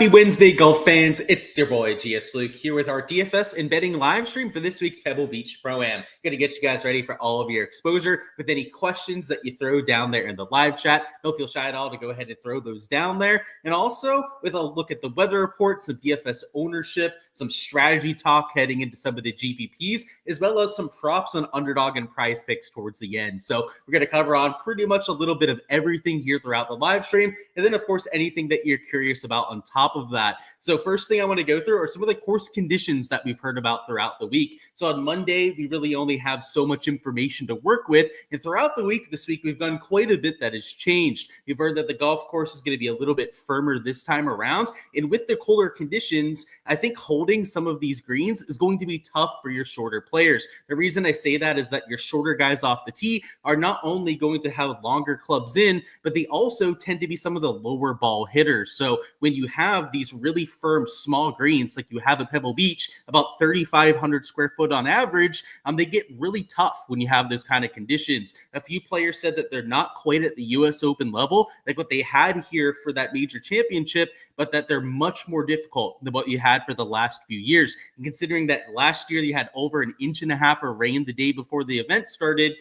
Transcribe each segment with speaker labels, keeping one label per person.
Speaker 1: Happy Wednesday, golf fans. It's your boy, Gsluke, here with our DFS and betting live stream for this week's Pebble Beach Pro-Am. Going to get you guys ready for all of your exposure with any questions that you throw down there in the live chat. Don't feel shy at all to go ahead and throw those down there. And also with a look at the weather report, some DFS ownership, some strategy talk heading into some of the GPPs, as well as some props on underdog and prize picks towards the end. So we're going to cover on pretty much a little bit of everything here throughout the live stream. And then, of course, anything that you're curious about on top of that. So first thing I want to go through are some of the course conditions that we've heard about throughout the week. So on Monday, we really only have so much information to work with. And throughout the week, this week, we've done quite a bit that has changed. You've heard that the golf course is going to be a little bit firmer this time around. And with the colder conditions, I think holding some of these greens is going to be tough for your shorter players. The reason I say that is that your shorter guys off the tee are not only going to have longer clubs in, but they also tend to be some of the lower ball hitters. So when you have these really firm small greens like you have at Pebble Beach, about 3,500 square foot on average, they get really tough when you have those kind of conditions. A few players said that they're not quite at the US Open level, like what they had here for that major championship, but that they're much more difficult than what you had for the last few years. And considering that last year you had over an inch and a half of rain the day before the event started,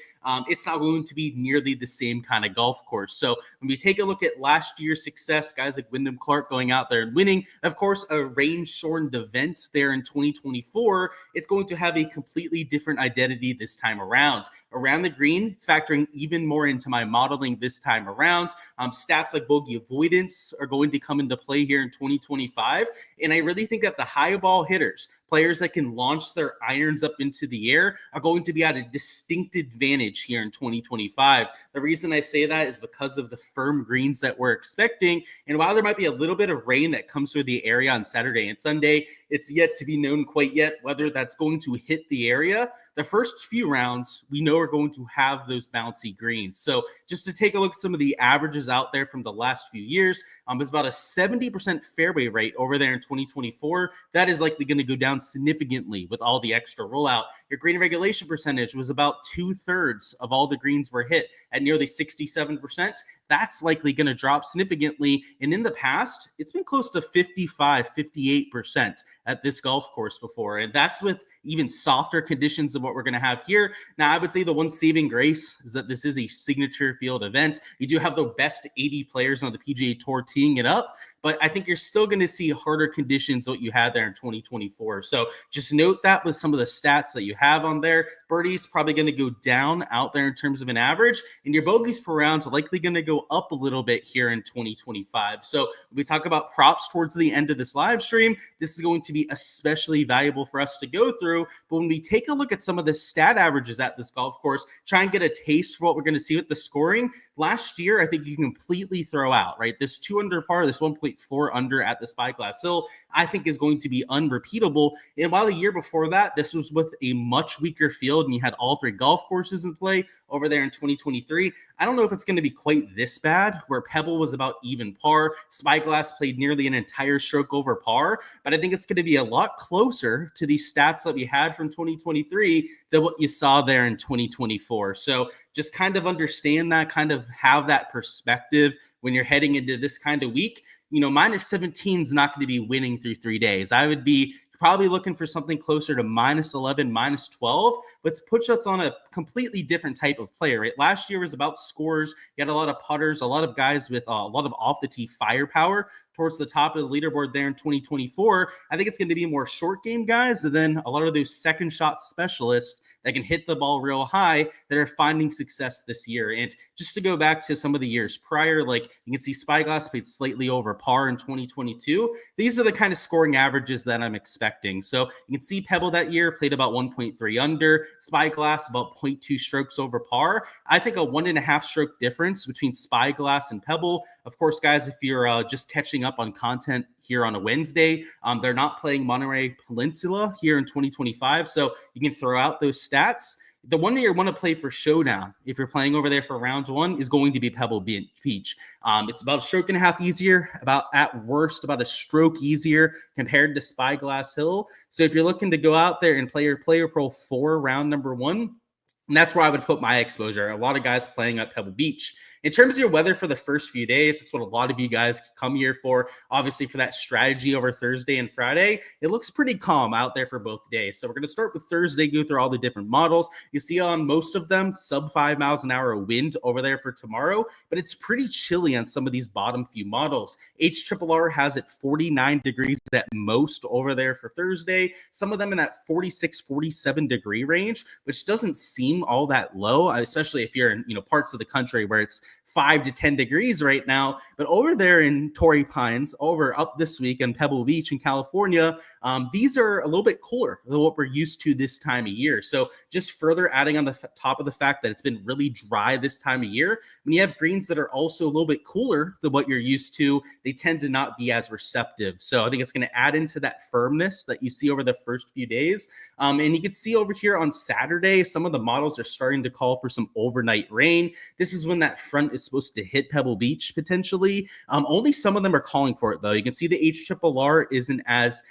Speaker 1: it's not going to be nearly the same kind of golf course. So when we take a look at last year's success, guys like Wyndham Clark going out there and winning, of course, a rain-shortened event there in 2024, it's going to have a completely different identity this time around. Around the green, it's factoring even more into my modeling this time around. Stats like bogey avoidance are going to come into play here in 2025. And I really think that the high ball hitters, players that can launch their irons up into the air, are going to be at a distinct advantage here in 2025. The reason I say that is because of the firm greens that we're expecting. And while there might be a little bit of rain that comes through the area on Saturday and Sunday, it's yet to be known quite yet whether that's going to hit the area. The first few rounds, we know are going to have those bouncy greens. So just to take a look at some of the averages out there from the last few years, it's about a 70% fairway rate over there in 2024. That is likely going to go down significantly with all the extra rollout. Your green regulation percentage was about 2/3 of all the greens were hit at nearly 67%. That's likely going to drop significantly. And in the past, it's been close to 55, 58% at this golf course before. And that's with even softer conditions than what we're going to have here. Now, I would say the one saving grace is that this is a signature field event. You do have the best 80 players on the PGA Tour teeing it up, but I think you're still going to see harder conditions than what you had there in 2024. So just note that with some of the stats that you have on there. Birdies probably going to go down out there in terms of an average, and your bogeys per round are likely going to go up a little bit here in 2025. So when we talk about props towards the end of this live stream, this is going to be especially valuable for us to go through. But when we take a look at some of the stat averages at this golf course, try and get a taste for what we're going to see with the scoring. Last year, I think you completely throw out, right? This 2 under par, this 1.4 under at the Spyglass Hill, I think is going to be unrepeatable. And while the year before that, this was with a much weaker field and you had all 3 golf courses in play over there in 2023, I don't know if it's going to be quite this bad, where Pebble was about even par. Spyglass played nearly an entire stroke over par, but I think it's going to be a lot closer to these stats that we had from 2023 than what you saw there in 2024. So just kind of understand that, kind of have that perspective when you're heading into this kind of week. You know, -17 is not going to be winning through 3 days. I would be probably looking for something closer to -11, -12, but to put us on a completely different type of player, right? Last year was about scores. You had a lot of putters, a lot of guys with a lot of off the tee firepower towards the top of the leaderboard there in 2024. I think it's going to be more short game guys, and then a lot of those second shot specialists that can hit the ball real high that are finding success this year. And just to go back to some of the years prior, like you can see Spyglass played slightly over par in 2022. These are the kind of scoring averages that I'm expecting. So you can see Pebble that year played about 1.3 under, Spyglass about 0.2 strokes over par. I think a 1.5 stroke difference between Spyglass and Pebble. Of course, guys, if you're just catching up on content here on a Wednesday, they're not playing Monterey Peninsula here in 2025. So you can throw out those stats. The one that you want to play for showdown, if you're playing over there for round 1, is going to be Pebble Beach. It's about a stroke and a half easier, about at worst about a stroke easier compared to Spyglass Hill. So if you're looking to go out there and play your player pro 4 round number 1, and that's where I would put my exposure. A lot of guys playing at Pebble Beach. In terms of your weather for the first few days, that's what a lot of you guys come here for. Obviously, for that strategy over Thursday and Friday, it looks pretty calm out there for both days. So we're going to start with Thursday, go through all the different models. You see on most of them, sub 5 miles an hour wind over there for tomorrow, but it's pretty chilly on some of these bottom few models. HRRR has it 49 degrees at most over there for Thursday. Some of them in that 46, 47 degree range, which doesn't seem all that low, especially if you're in parts of the country where it's 5 to 10 degrees right now. But over there in Torrey Pines, over up this week in Pebble Beach in California, these are a little bit cooler than what we're used to this time of year. So just further adding on the top of the fact that it's been really dry this time of year, when you have greens that are also a little bit cooler than what you're used to, they tend to not be as receptive. So I think it's going to add into that firmness that you see over the first few days. And you can see over here on Saturday, some of the models are starting to call for some overnight rain. This is when that front is supposed to hit Pebble Beach potentially. Only some of them are calling for it though. You can see the HRRR isn't as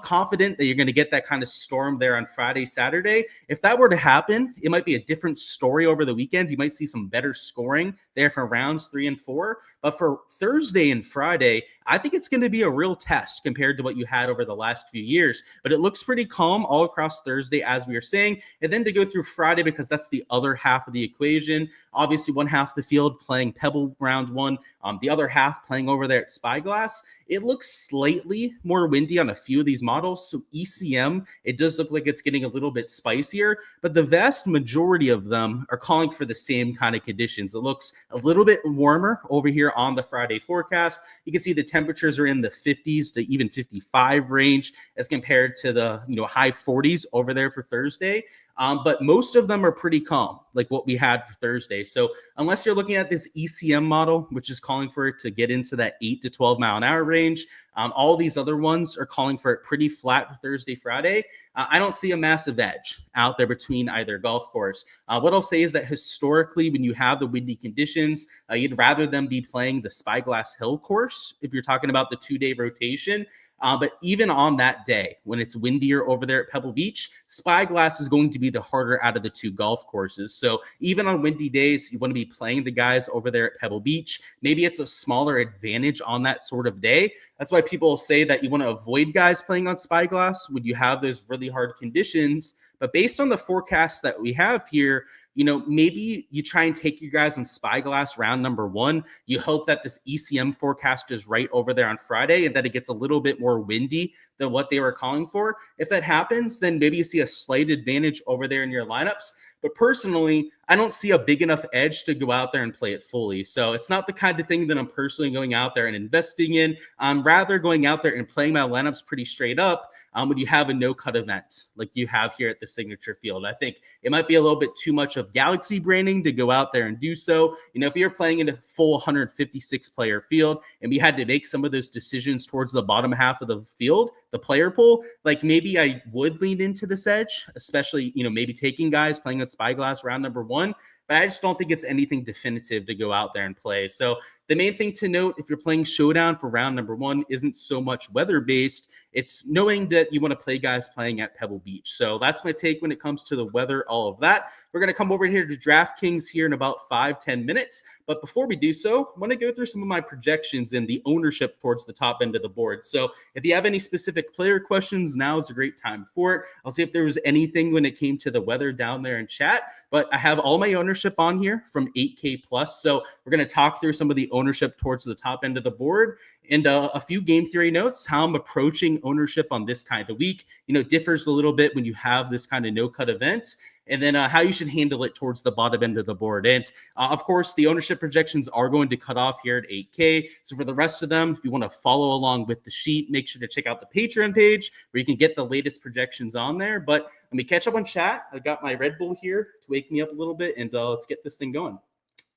Speaker 1: confident that you're going to get that kind of storm there on Friday, Saturday. If that were to happen, it might be a different story over the weekend. You might see some better scoring there for rounds 3 and 4. But for Thursday and Friday, I think it's going to be a real test compared to what you had over the last few years. But it looks pretty calm all across Thursday, as we were saying. And then to go through Friday, because that's the other half of the equation. Obviously, one half of the field playing Pebble round 1, the other half playing over there at Spyglass. It looks slightly more windy on a few of these models. So ECM, it does look like it's getting a little bit spicier, but the vast majority of them are calling for the same kind of conditions. It looks a little bit warmer over here on the Friday forecast. You can see the temperatures are in the 50s to even 55 range as compared to the high 40s over there for Thursday. But most of them are pretty calm, like what we had for Thursday. So unless you're looking at this ECM model, which is calling for it to get into that 8 to 12 mile an hour range, all these other ones are calling for it pretty flat for Thursday, Friday. I don't see a massive edge out there between either golf course. What I'll say is that historically, when you have the windy conditions, you'd rather them be playing the Spyglass Hill course if you're talking about the 2-day rotation. But even on that day, when it's windier over there at Pebble Beach, Spyglass is going to be the harder out of the 2 golf courses. So even on windy days, you want to be playing the guys over there at Pebble Beach. Maybe it's a smaller advantage on that sort of day. That's why people say that you want to avoid guys playing on Spyglass when you have those really hard conditions. But based on the forecast that we have here, maybe you try and take your guys on Spyglass round number 1. You hope that this ECM forecast is right over there on Friday and that it gets a little bit more windy than what they were calling for. If that happens, then maybe you see a slight advantage over there in your lineups. But personally, I don't see a big enough edge to go out there and play it fully. So it's not the kind of thing that I'm personally going out there and investing in. I'm rather going out there and playing my lineups pretty straight up when you have a no-cut event like you have here at the Signature Field. I think it might be a little bit too much of Galaxy branding to go out there and do so. If you're playing in a full 156-player field and we had to make some of those decisions towards the bottom half of the field, the player pool, like maybe I would lean into this edge, especially, maybe taking guys playing a Spyglass round number 1. But I just don't think it's anything definitive to go out there and play. So the main thing to note, if you're playing Showdown for round number 1, isn't so much weather-based. It's knowing that you want to play guys playing at Pebble Beach. So that's my take when it comes to the weather, all of that. We're going to come over here to DraftKings here in about 5-10 minutes. But before we do so, I want to go through some of my projections and the ownership towards the top end of the board. So if you have any specific player questions, now is a great time for it. I'll see if there was anything when it came to the weather down there in chat. But I have all my ownership on here from 8K plus. So we're going to talk through some of the ownership towards the top end of the board and a few game theory notes, how I'm approaching ownership on this kind of week. Differs a little bit when you have this kind of no-cut event. And then how you should handle it towards the bottom end of the board. And of course, the ownership projections are going to cut off here at 8K. So for the rest of them, if you want to follow along with the sheet, make sure to check out the Patreon page where you can get the latest projections on there. But let me catch up on chat. I got my Red Bull here to wake me up a little bit, and let's get this thing going.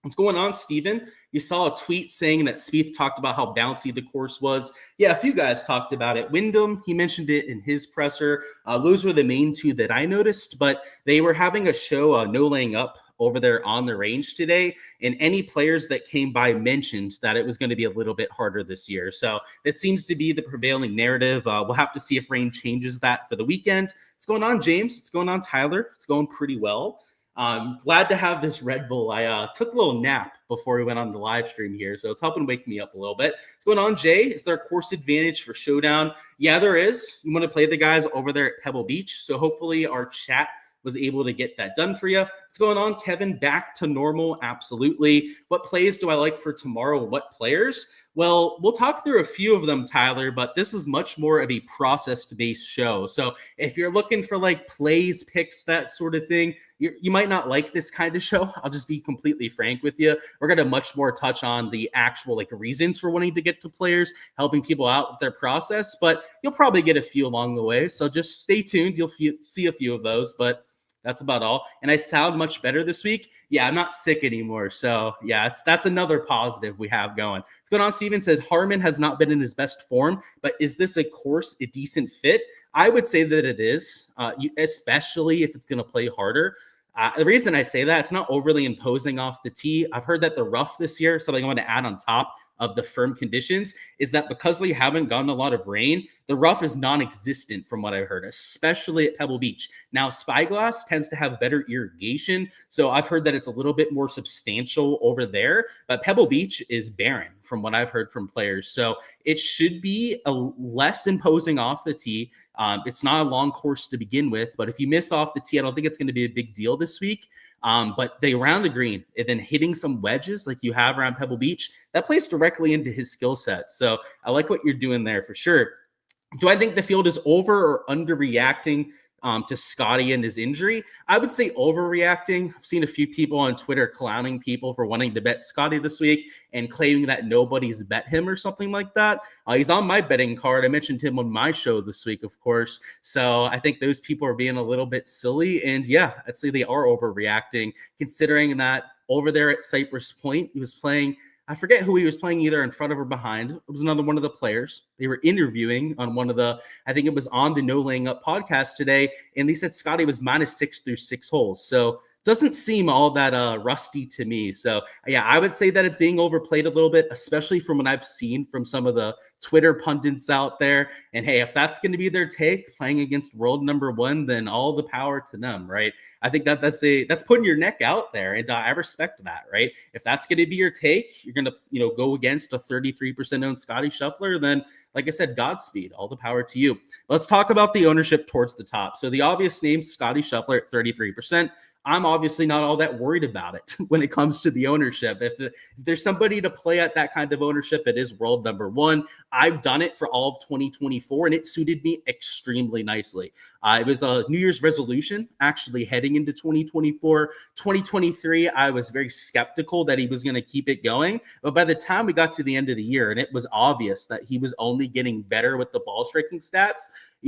Speaker 1: What's going on, Steven? You saw a tweet saying that Spieth talked about how bouncy the course was. Yeah, a few guys talked about it. Wyndham, he mentioned it in his presser. Those were the main 2 that I noticed, but they were having a show, no laying up over there on the range today, and any players that came by mentioned that it was going to be a little bit harder this year. So it seems to be the prevailing narrative. We'll have to see if rain changes that for the weekend. What's going on, James? What's going on, Tyler? It's going pretty well. Glad to have this Red Bull. I took a little nap before we went on the live stream here, so it's helping wake me up a little bit. What's going on, Jay? Is there a course advantage for Showdown? Yeah, there is. You want to play the guys over there at Pebble Beach, so hopefully our chat was able to get that done for you. What's going on, Kevin? Back to normal? Absolutely. What plays do I like for tomorrow? What players? Well, we'll talk through a few of them, Tyler, but this is much more of a process-based show. So if you're looking for like plays, picks, that sort of thing, you might not like this kind of show. I'll just be completely frank with you. We're going to much more touch on the actual like reasons for wanting to get to players, helping people out with their process, but you'll probably get a few along the way. So just stay tuned. You'll see a few of those, but that's about all. And I sound much better this week. Yeah, I'm not sick anymore. So yeah, that's another positive we have going. What's going on? Steven said Harman has not been in his best form, but is this a course a decent fit? I would say that it is, especially if it's going to play harder. The reason I say that, it's not overly imposing off the tee. I've heard that the rough this year, something I want to add on top of the firm conditions, is that because we haven't gotten a lot of rain, the rough is non-existent from what I've heard, especially at Pebble Beach. Now, Spyglass tends to have better irrigation, so I've heard that it's a little bit more substantial over there, but Pebble Beach is barren from what I've heard from players. So it should be a less imposing off the tee. It's not a long course to begin with, but if you miss off the tee, I don't think it's going to be a big deal this week. But they around the green and then hitting some wedges like you have around Pebble Beach, that plays directly into his skill set. So I like what you're doing there for sure. Do I think the field is over or underreacting to Scotty and his injury? I would say overreacting. I've seen a few people on Twitter clowning people for wanting to bet Scotty this week and claiming that nobody's bet him or something like that. He's on my betting card. I mentioned him on my show this week, of course. So I think those people are being a little bit silly. And yeah, I'd say they are overreacting, considering that over there at Cypress Point, he was playing, I forget who he was playing, either in front of or behind. It was another one of the players. They were interviewing on one of the, I think it was on the No Laying Up podcast today, and they said Scotty was -6 through 6 holes. So doesn't seem all that rusty to me. So yeah, I would say that it's being overplayed a little bit, especially from what I've seen from some of the Twitter pundits out there. And hey, if that's going to be their take, playing against world number one, then all the power to them, right? I think that's putting your neck out there, and I respect that, right? If that's going to be your take, you're going to go against a 33% owned Scotty Scheffler, then like I said, Godspeed, all the power to you. Let's talk about the ownership towards the top. So the obvious name, Scotty Scheffler at 33%. I'm obviously not all that worried about it when it comes to the ownership. If there's somebody to play at that kind of ownership, it is world number one. I've done it for all of 2024, and it suited me extremely nicely. It was a New Year's resolution, actually, heading into 2024. 2023, I was very skeptical that he was going to keep it going. But by the time we got to the end of the year, and it was obvious that he was only getting better with the ball striking stats,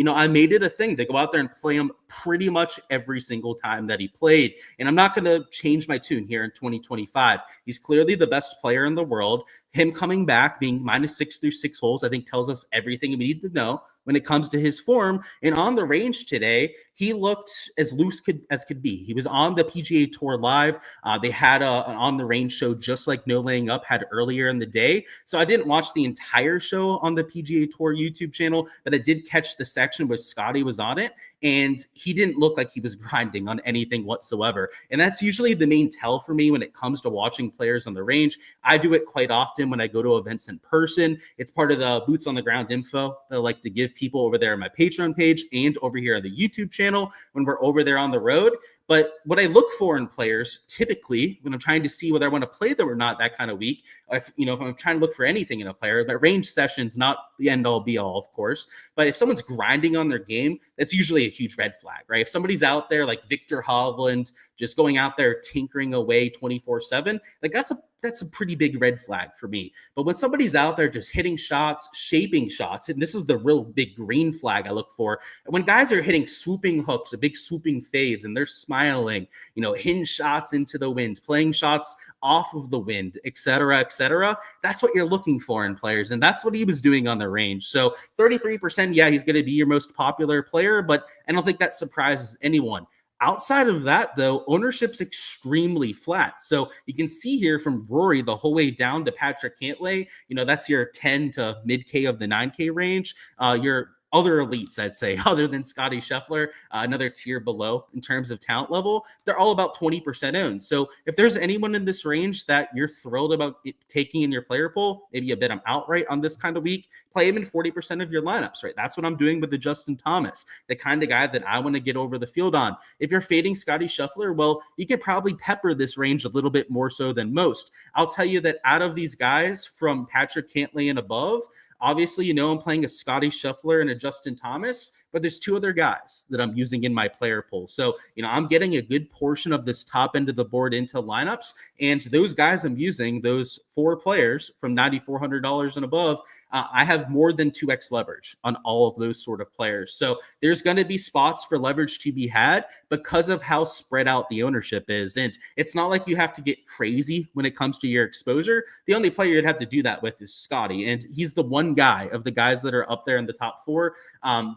Speaker 1: I made it a thing to go out there and play him pretty much every single time that he played. And I'm not going to change my tune here in 2025. He's clearly the best player in the world. Him coming back, being -6 through 6 holes, I think tells us everything we need to know when it comes to his form. And on the range today, he looked as loose as could be. He was on the PGA Tour Live. They had an on the range show just like No Laying Up had earlier in the day. So I didn't watch the entire show on the PGA Tour YouTube channel, but I did catch the section where Scotty was on it. And he didn't look like he was grinding on anything whatsoever. And that's usually the main tell for me when it comes to watching players on the range. I do it quite often when I go to events in person. It's part of the boots on the ground info that I like to give people over there on my Patreon page and over here on the YouTube channel when we're over there on the road. But what I look for in players, typically, when I'm trying to see whether I want to play them or not that kind of week, if I'm trying to look for anything in a player, that range session's not the end-all, be-all, of course. But if someone's grinding on their game, that's usually a huge red flag, right? If somebody's out there like Victor Hovland, just going out there tinkering away 24/7, like that's a pretty big red flag for me. But when somebody's out there just hitting shots, shaping shots, and this is the real big green flag I look for, when guys are hitting swooping hooks, big swooping fades, and they're smiling, hitting shots into the wind, playing shots off of the wind, et cetera, that's what you're looking for in players. And that's what he was doing on the range. So 33%, yeah, he's going to be your most popular player, but I don't think that surprises anyone. Outside of that, though, ownership's extremely flat. So you can see here from Rory the whole way down to Patrick Cantlay, that's your 10 to mid-K of the 9K range. Your other elites, I'd say, other than Scotty Scheffler, another tier below in terms of talent level, they're all about 20% owned. So if there's anyone in this range that you're thrilled about taking in your player pool, maybe a bit I'm outright on this kind of week, play him in 40% of your lineups, right? That's what I'm doing with the Justin Thomas, the kind of guy that I want to get over the field on. If you're fading Scotty Scheffler, well, you could probably pepper this range a little bit more so than most. I'll tell you that out of these guys from Patrick Cantlay and above, obviously, I'm playing a Scotty Scheffler and a Justin Thomas, but there's two other guys that I'm using in my player pool. So, I'm getting a good portion of this top end of the board into lineups. And those guys I'm using, those 4 players from $9,400 and above, I have more than 2x leverage on all of those sort of players. So there's going to be spots for leverage to be had because of how spread out the ownership is. And it's not like you have to get crazy when it comes to your exposure. The only player you'd have to do that with is Scotty. And he's the one guy of the guys that are up there in the top 4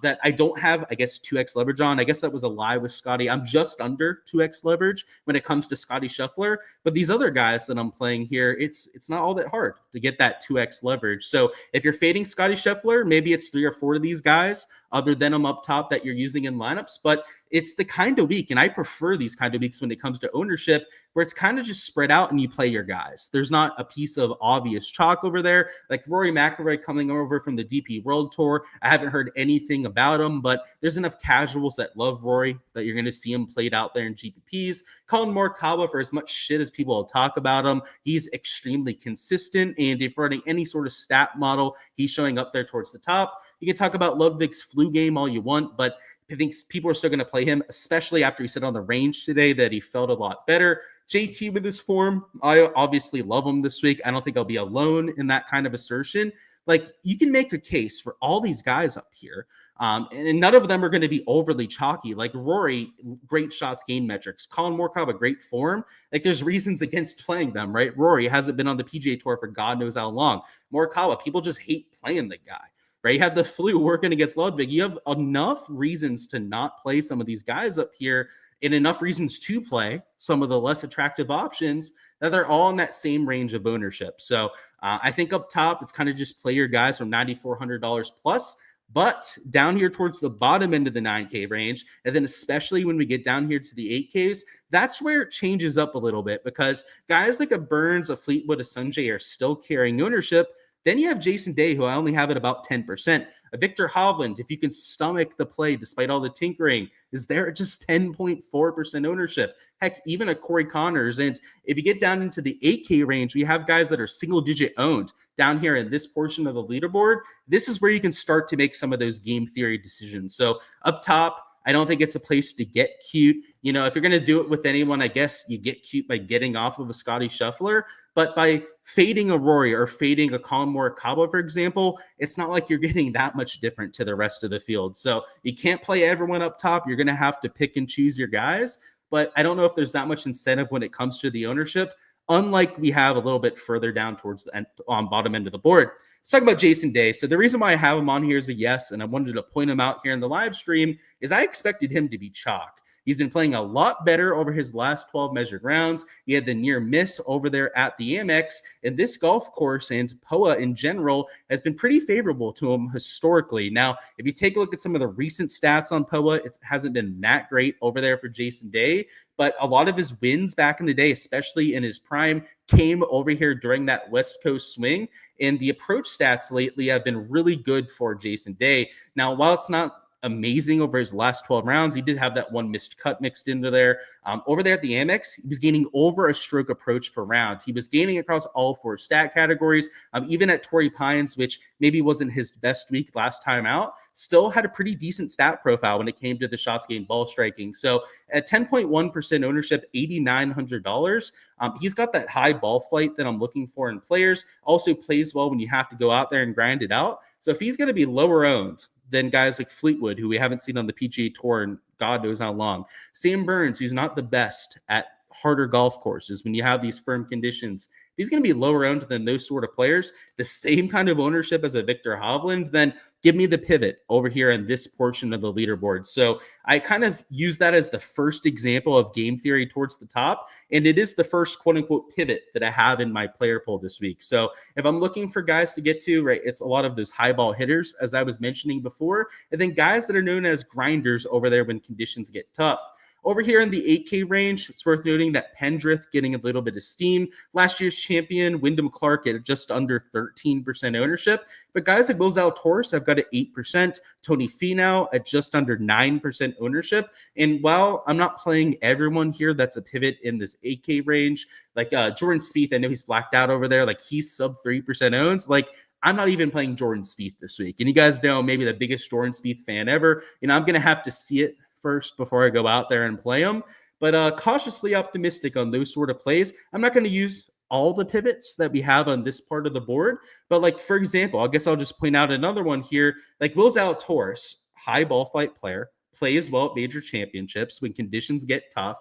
Speaker 1: that I don't have, 2x leverage on. I guess that was a lie with Scotty. I'm just under 2x leverage when it comes to Scotty Scheffler. But these other guys that I'm playing here, it's not all that hard to get that 2x leverage. So if you're fading Scotty Scheffler, maybe it's 3 or 4 of these guys other than them up top that you're using in lineups. But it's the kind of week, and I prefer these kind of weeks when it comes to ownership, where it's kind of just spread out and you play your guys. There's not a piece of obvious chalk over there. Like Rory McIlroy coming over from the DP World Tour. I haven't heard anything about him, but there's enough casuals that love Rory that you're going to see him played out there in GPPs. Colin Morikawa, for as much shit as people will talk about him, he's extremely consistent. And if running any sort of stat model, he's showing up there towards the top. You can talk about Ludwig's flu game all you want, but I think people are still going to play him, especially after he said on the range today that he felt a lot better. JT with his form, I obviously love him this week. I don't think I'll be alone in that kind of assertion. Like, you can make a case for all these guys up here, and none of them are going to be overly chalky. Like Rory, great shots gain metrics. Colin Morikawa, great form. Like, there's reasons against playing them, right? Rory hasn't been on the PGA Tour for God knows how long. Morikawa, people just hate playing the guy. Right, you have the flu working against Ludwig. You have enough reasons to not play some of these guys up here, and enough reasons to play some of the less attractive options that they're all in that same range of ownership. So I think up top, it's kind of just play your guys from $9,400 plus. But down here towards the bottom end of the 9K range, and then especially when we get down here to the 8Ks, that's where it changes up a little bit, because guys like a Burns, a Fleetwood, a Sanjay are still carrying ownership. Then you have Jason Day, who I only have at about 10%. A Victor Hovland, if you can stomach the play despite all the tinkering, is there at just 10.4% ownership. Heck, even a Corey Connors. And if you get down into the 8K range, we have guys that are single-digit owned down here in this portion of the leaderboard. This is where you can start to make some of those game theory decisions. So up top, I don't think it's a place to get cute. If you're going to do it with anyone, I guess you get cute by getting off of a Scotty Scheffler. But by fading a Rory or fading a Colin Morikawa, for example, it's not like you're getting that much different to the rest of the field. So you can't play everyone up top. You're going to have to pick and choose your guys. But I don't know if there's that much incentive when it comes to the ownership, unlike we have a little bit further down towards the bottom end of the board. Let's talk about Jason Day. So the reason why I have him on here is a yes, and I wanted to point him out here in the live stream, is I expected him to be chalk. He's been playing a lot better over his last 12 measured rounds. He had the near miss over there at the Amex, and this golf course and POA in general has been pretty favorable to him historically. Now, if you take a look at some of the recent stats on POA, it hasn't been that great over there for Jason Day, but a lot of his wins back in the day, especially in his prime, came over here during that West Coast swing, and the approach stats lately have been really good for Jason Day. Now, while it's not amazing over his last 12 rounds, he did have that one missed cut mixed into there. Over there at the Amex, he was gaining over a stroke approach per round. He was gaining across all 4 stat categories. Even at Torrey Pines, which maybe wasn't his best week last time out, still had a pretty decent stat profile when it came to the shots gained ball striking. So at 10.1% ownership, $8,900, he's got that high ball flight that I'm looking for in players. Also plays well when you have to go out there and grind it out. So if he's going to be lower owned than guys like Fleetwood, who we haven't seen on the PGA Tour in God knows how long, Sam Burns, who's not the best at harder golf courses when you have these firm conditions, he's going to be lower owned than those sort of players, the same kind of ownership as a Victor Hovland, then give me the pivot over here in this portion of the leaderboard. So I kind of use that as the first example of game theory towards the top. And it is the first quote unquote pivot that I have in my player pool this week. So if I'm looking for guys to get to, right, it's a lot of those high ball hitters, as I was mentioning before, and then guys that are known as grinders over there when conditions get tough. Over here in the 8K range, it's worth noting that Pendrith getting a little bit of steam. Last year's champion, Wyndham Clark, at just under 13% ownership. But guys like Will Zalatoris have got at 8%, Tony Finau at just under 9% ownership. And while I'm not playing everyone here that's a pivot in this 8K range, like Jordan Spieth, I know he's blacked out over there, like he's sub 3% owns, like I'm not even playing Jordan Spieth this week. And you guys know, maybe the biggest Jordan Spieth fan ever, I'm going to have to see it first before I go out there and play them. But cautiously optimistic on those sort of plays. I'm not going to use all the pivots that we have on this part of the board. But like, for example, I guess I'll just point out another one here. Like Will Zalatoris, high ball flight player, plays well at major championships when conditions get tough.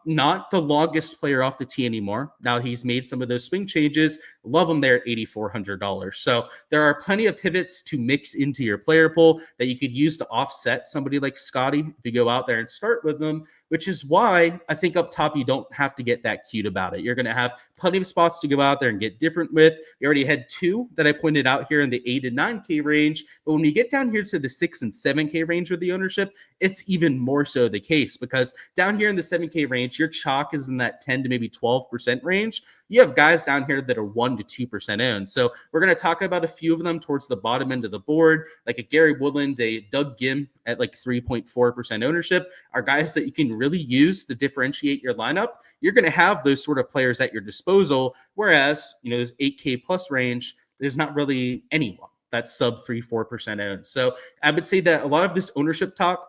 Speaker 1: Not the longest player off the tee anymore. Now he's made some of those swing changes. Love him there at $8,400. So there are plenty of pivots to mix into your player pool that you could use to offset somebody like Scotty if you go out there and start with them, which is why I think up top you don't have to get that cute about it. You're going to have plenty of spots to go out there and get different with. You already had two that I pointed out here in the 8 and 9K range. But when you get down here to the 6 and 7K range with the ownership, it's even more so the case, because down here in the 7K range, your chalk is in that 10 to maybe 12% range. You have guys down here that are 1 to 2% owned. So we're going to talk about a few of them towards the bottom end of the board, like a Gary Woodland, a Doug Gim at like 3.4% ownership, are guys that you can really use to differentiate your lineup. You're going to have those sort of players at your disposal, whereas, this 8K plus range, there's not really anyone that's sub 3-4% owned. So I would say that a lot of this ownership talk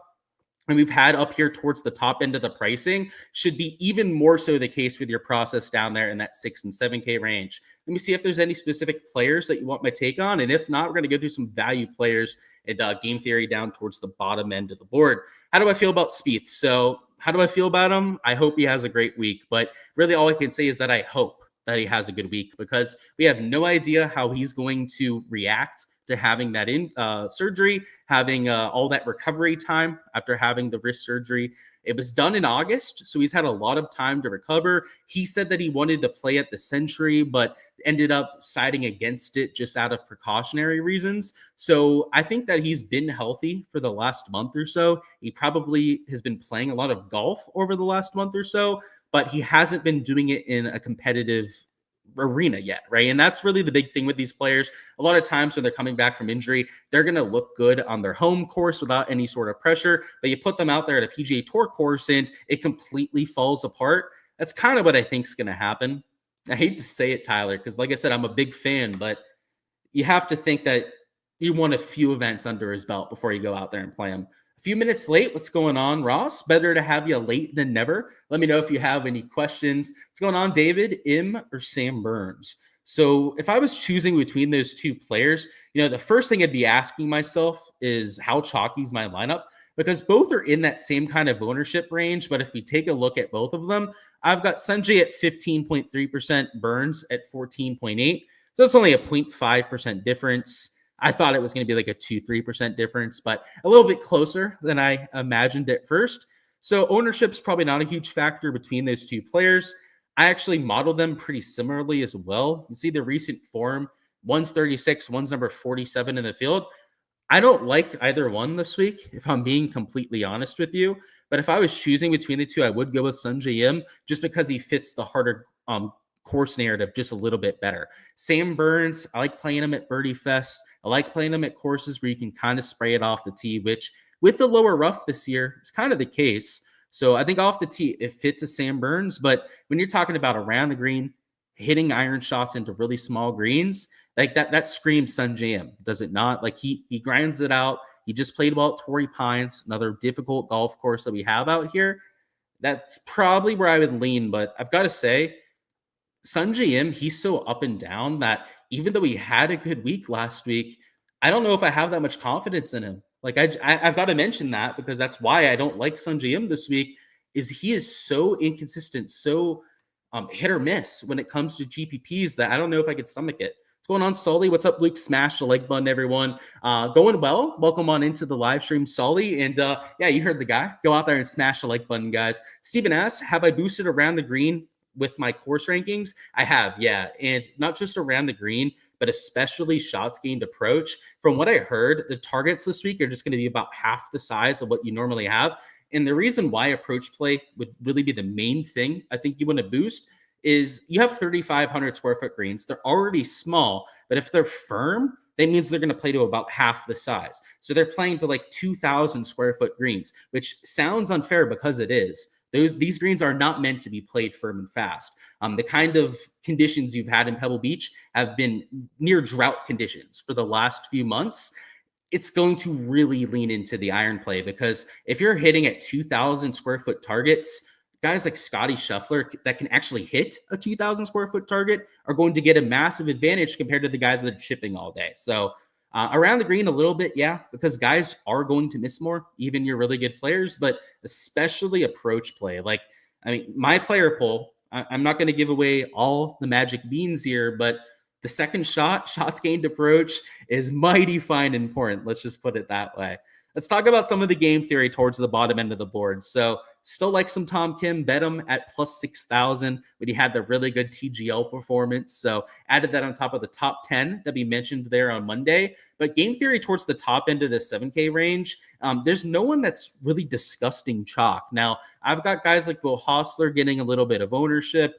Speaker 1: and we've had up here towards the top end of the pricing should be even more so the case with your process down there in that 6 and 7K range. Let me see if there's any specific players that you want my take on. And if not, we're going to go through some value players and game theory down towards the bottom end of the board. How do I feel about Spieth? So how do I feel about him? I hope he has a great week, but really all I can say is that I hope that he has a good week, because we have no idea how he's going to react to having that surgery, having all that recovery time after having the wrist surgery. It was done in August, so he's had a lot of time to recover. He said that he wanted to play at the Century, but ended up siding against it just out of precautionary reasons. So I think that he's been healthy for the last month or so. He probably has been playing a lot of golf over the last month or so, but he hasn't been doing it in a competitive arena yet, right? And that's really the big thing with these players. A lot of times when they're coming back from injury, they're going to look good on their home course without any sort of pressure, but you put them out there at a PGA Tour course and it completely falls apart. That's kind of what I think is going to happen. I hate to say it, Tyler, because like I said, I'm a big fan, but you have to think that you want a few events under his belt before you go out there and play him. Few minutes late. What's going on, Ross? Better to have you late than never. Let me know if you have any questions. What's going on, David? Im or Sam Burns? So if I was choosing between those two players, the first thing I'd be asking myself is how chalky is my lineup, because both are in that same kind of ownership range. But if we take a look at both of them, I've got Sanjay at 15.3%, Burns at 14.8%. So it's only a 0.5% difference. I thought it was going to be like a 2-3% difference, but a little bit closer than I imagined at first. So ownership's probably not a huge factor between those two players. I actually modeled them pretty similarly as well. You see the recent form. One's 36, one's number 47 in the field. I don't like either one this week, if I'm being completely honest with you. But if I was choosing between the two, I would go with Sanjay Im just because he fits the harder course narrative just a little bit better. Sam Burns, I like playing him at Birdie Fest. I like playing him at courses where you can kind of spray it off the tee, which with the lower rough this year, it's kind of the case. So I think off the tee, it fits a Sam Burns. But when you're talking about around the green, hitting iron shots into really small greens, like that screams Sanjay Im, does it not? Like he grinds it out. He just played well at Torrey Pines, another difficult golf course that we have out here. That's probably where I would lean. But I've got to say, Sanjay Im, he's so up and down that even though he had a good week last week, I don't know if I have that much confidence in him. Like I've got to mention that, because that's why I don't like Sanjay Im this week, is he is so inconsistent, so hit or miss when it comes to GPPs that I don't know if I could stomach it. What's going on, Sully? What's up, Luke? Smash the like button, everyone. Going well. Welcome on into the live stream, Sully. And yeah, you heard the guy. Go out there and smash the like button, guys. Steven asks, have I boosted around the green with my course rankings? I have, yeah. And not just around the green, but especially shots gained approach. From what I heard, the targets this week are just going to be about half the size of what you normally have. And the reason why approach play would really be the main thing I think you want to boost is you have 3,500 square foot greens. They're already small, but if they're firm, that means they're going to play to about half the size. So they're playing to like 2,000 square foot greens, which sounds unfair because it is. These greens are not meant to be played firm and fast. The kind of conditions you've had in Pebble Beach have been near drought conditions for the last few months. It's going to really lean into the iron play because if you're hitting at 2,000 square foot targets, guys like Scotty Scheffler that can actually hit a 2,000 square foot target are going to get a massive advantage compared to the guys that are chipping all day. So around the green a little bit, yeah, because guys are going to miss more, even your really good players, but especially approach play. Like, I mean, my player pool, I'm not going to give away all the magic beans here, but the second shots gained approach is mighty fine and important. Let's just put it that way. Let's talk about some of the game theory towards the bottom end of the board. So still like some Tom Kim, bet him at plus 6,000 when he had the really good TGL performance. So added that on top of the top 10 that we mentioned there on Monday. But game theory towards the top end of the 7K range, there's no one that's really disgusting chalk. Now, I've got guys like Will Hostler getting a little bit of ownership,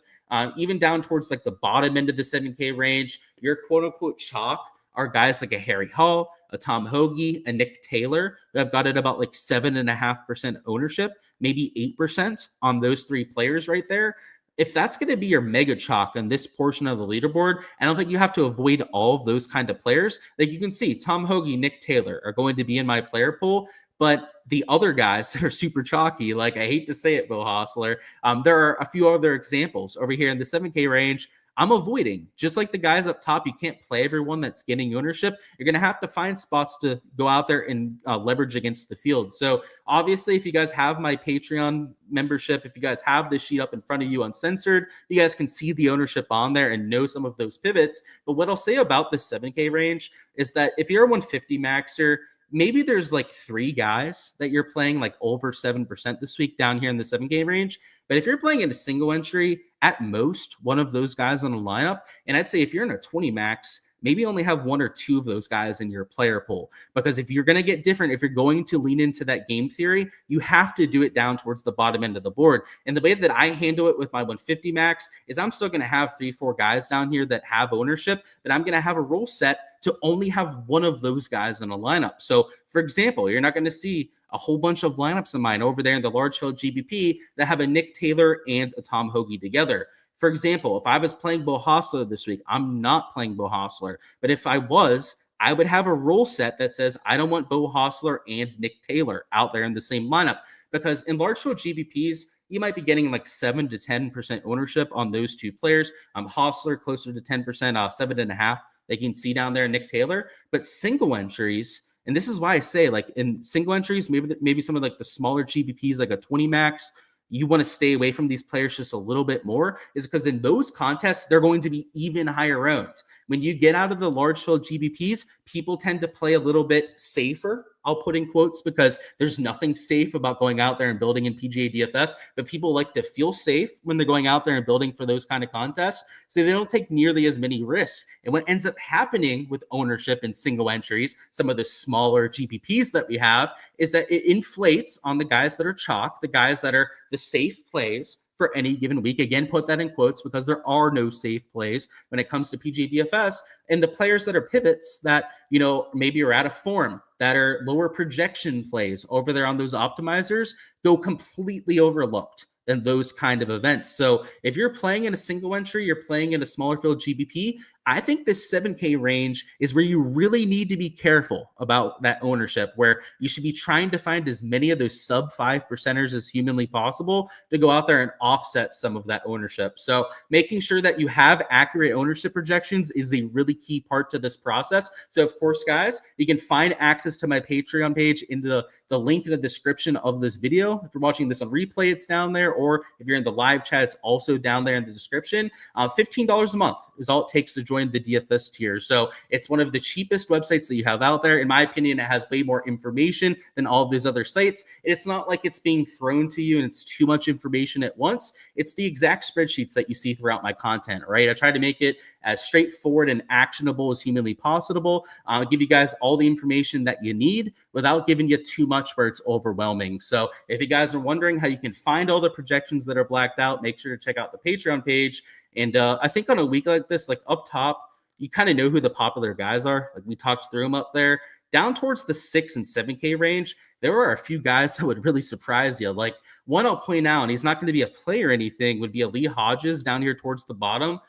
Speaker 1: even down towards like the bottom end of the 7K range. Your quote unquote chalk are guys like a Harry Hall, a Tom Hoagie, a Nick Taylor that have got it about like 7.5% ownership, maybe 8% on those three players right there. If that's going to be your mega chalk on this portion of the leaderboard, I don't think you have to avoid all of those kind of players. Like you can see, Tom Hoagie, Nick Taylor are going to be in my player pool. But the other guys that are super chalky, like I hate to say it, Bill Hostler, there are a few other examples over here in the 7K range I'm avoiding. Just like the guys up top, you can't play everyone that's getting ownership. You're going to have to find spots to go out there and leverage against the field. So obviously, if you guys have my Patreon membership, if you guys have this sheet up in front of you uncensored, you guys can see the ownership on there and know some of those pivots. But what I'll say about the 7K range is that if you're a 150 maxer, maybe there's like three guys that you're playing like over 7% this week down here in the 7K range. But if you're playing in a single entry, at most one of those guys on the lineup, and I'd say if you're in a 20 max, maybe only have one or two of those guys in your player pool. Because if you're going to get different, if you're going to lean into that game theory, you have to do it down towards the bottom end of the board. And the way that I handle it with my 150 max is I'm still going to have 3-4 guys down here that have ownership, but I'm going to have a rule set to only have one of those guys in a lineup. So for example, you're not going to see a whole bunch of lineups of mine over there in the large field GBP that have a Nick Taylor and a Tom Hoagie together. For example, if I was playing Bo Hostler this week, I'm not playing Bo Hostler. But if I was, I would have a rule set that says I don't want Bo Hostler and Nick Taylor out there in the same lineup. Because in large field GBPs, you might be getting like 7 to 10% ownership on those two players. Hostler closer to 10%, 7.5%. They can see down there Nick Taylor. But single entries, and this is why I say like in single entries, maybe some of like the smaller GBPs, like a 20 max, you want to stay away from these players just a little bit more, is because in those contests, they're going to be even higher owned. When you get out of the large field GBPs, people tend to play a little bit safer. I'll put in quotes because there's nothing safe about going out there and building in PGA DFS, but people like to feel safe when they're going out there and building for those kind of contests. So they don't take nearly as many risks. And what ends up happening with ownership in single entries, some of the smaller GPPs that we have, is that it inflates on the guys that are chalk, the guys that are the safe plays for any given week. Again, put that in quotes because there are no safe plays when it comes to PGA DFS. And the players that are pivots that, you know, maybe are out of form, that are lower projection plays over there on those optimizers, go completely overlooked in those kind of events. So if you're playing in a single entry, you're playing in a smaller field GBP, I think this 7K range is where you really need to be careful about that ownership, where you should be trying to find as many of those sub 5%ers as humanly possible to go out there and offset some of that ownership. So making sure that you have accurate ownership projections is a really key part to this process. So of course, guys, you can find access to my Patreon page in the link in the description of this video. If you're watching this on replay, it's down there, or if you're in the live chat, it's also down there in the description. $15 a month is all it takes to join join the DFS tier. So it's one of the cheapest websites that you have out there. In my opinion, it has way more information than all of these other sites. It's not like it's being thrown to you and it's too much information at once. It's the exact spreadsheets that you see throughout my content, right? I try to make it as straightforward and actionable as humanly possible. I'll give you guys all the information that you need without giving you too much where it's overwhelming. So if you guys are wondering how you can find all the projections that are blacked out, make sure to check out the Patreon page. And I think on a week like this, like up top, you kind of know who the popular guys are. Like we talked through them up there. Down towards the 6 and 7K range, there are a few guys that would really surprise you. Like one I'll point out, and he's not going to be a play or anything, would be a Lee Hodges down here towards the bottom.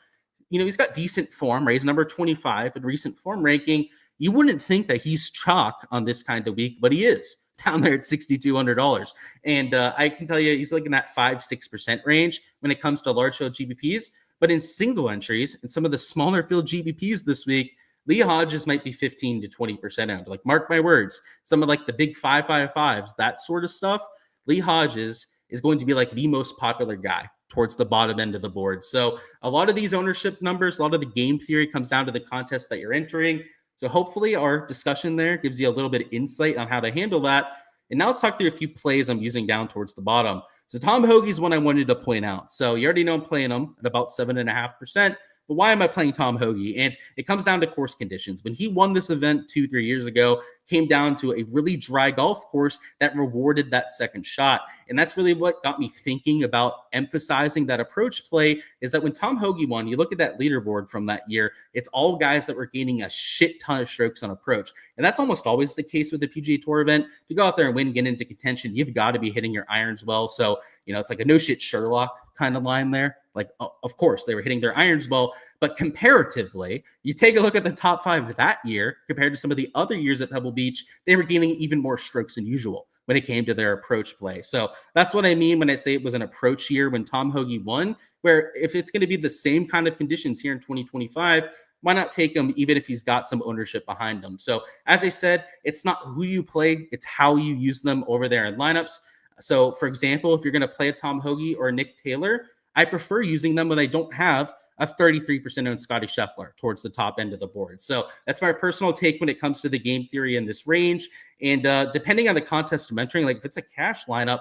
Speaker 1: You know, he's got decent form, right? He's number 25 in recent form ranking. You wouldn't think that he's chalk on this kind of week, but he is down there at $6,200. And I can tell you, he's like in that 5-6% range when it comes to large field GPPs. But in single entries and some of the smaller field GPPs this week, Lee Hodges might be 15 to 20% owned. Like, mark my words, some of like the big 555s, that sort of stuff, Lee Hodges is going to be like the most popular guy towards the bottom end of the board. So a lot of these ownership numbers, a lot of the game theory comes down to the contest that you're entering. So hopefully our discussion there gives you a little bit of insight on how to handle that. And now let's talk through a few plays I'm using down towards the bottom. So Tom Hoagie's one I wanted to point out. So you already know I'm playing him at about 7.5%. But why am I playing Tom Hoagie? And it comes down to course conditions. When he won this event 2-3 years ago, came down to a really dry golf course that rewarded that second shot. And that's really what got me thinking about emphasizing that approach play, is that when Tom Hoagie won, you look at that leaderboard from that year, it's all guys that were gaining a shit ton of strokes on approach. And that's almost always the case with the PGA Tour event. To go out there and win, get into contention, you've got to be hitting your irons well. So, you know, it's like a no shit Sherlock kind of line there. Like, of course, they were hitting their irons well, but comparatively, you take a look at the top 5 that year compared to some of the other years at Pebble Beach, they were gaining even more strokes than usual when it came to their approach play. So that's what I mean when I say it was an approach year when Tom Hoagie won, where if it's going to be the same kind of conditions here in 2025, why not take him even if he's got some ownership behind him? So as I said, it's not who you play, it's how you use them over there in lineups. So for example, if you're going to play a Tom Hoagie or a Nick Taylor, I prefer using them when I don't have a 33% owned Scotty Scheffler towards the top end of the board. So that's my personal take when it comes to the game theory in this range. And depending on the contest I'm entering, like if it's a cash lineup,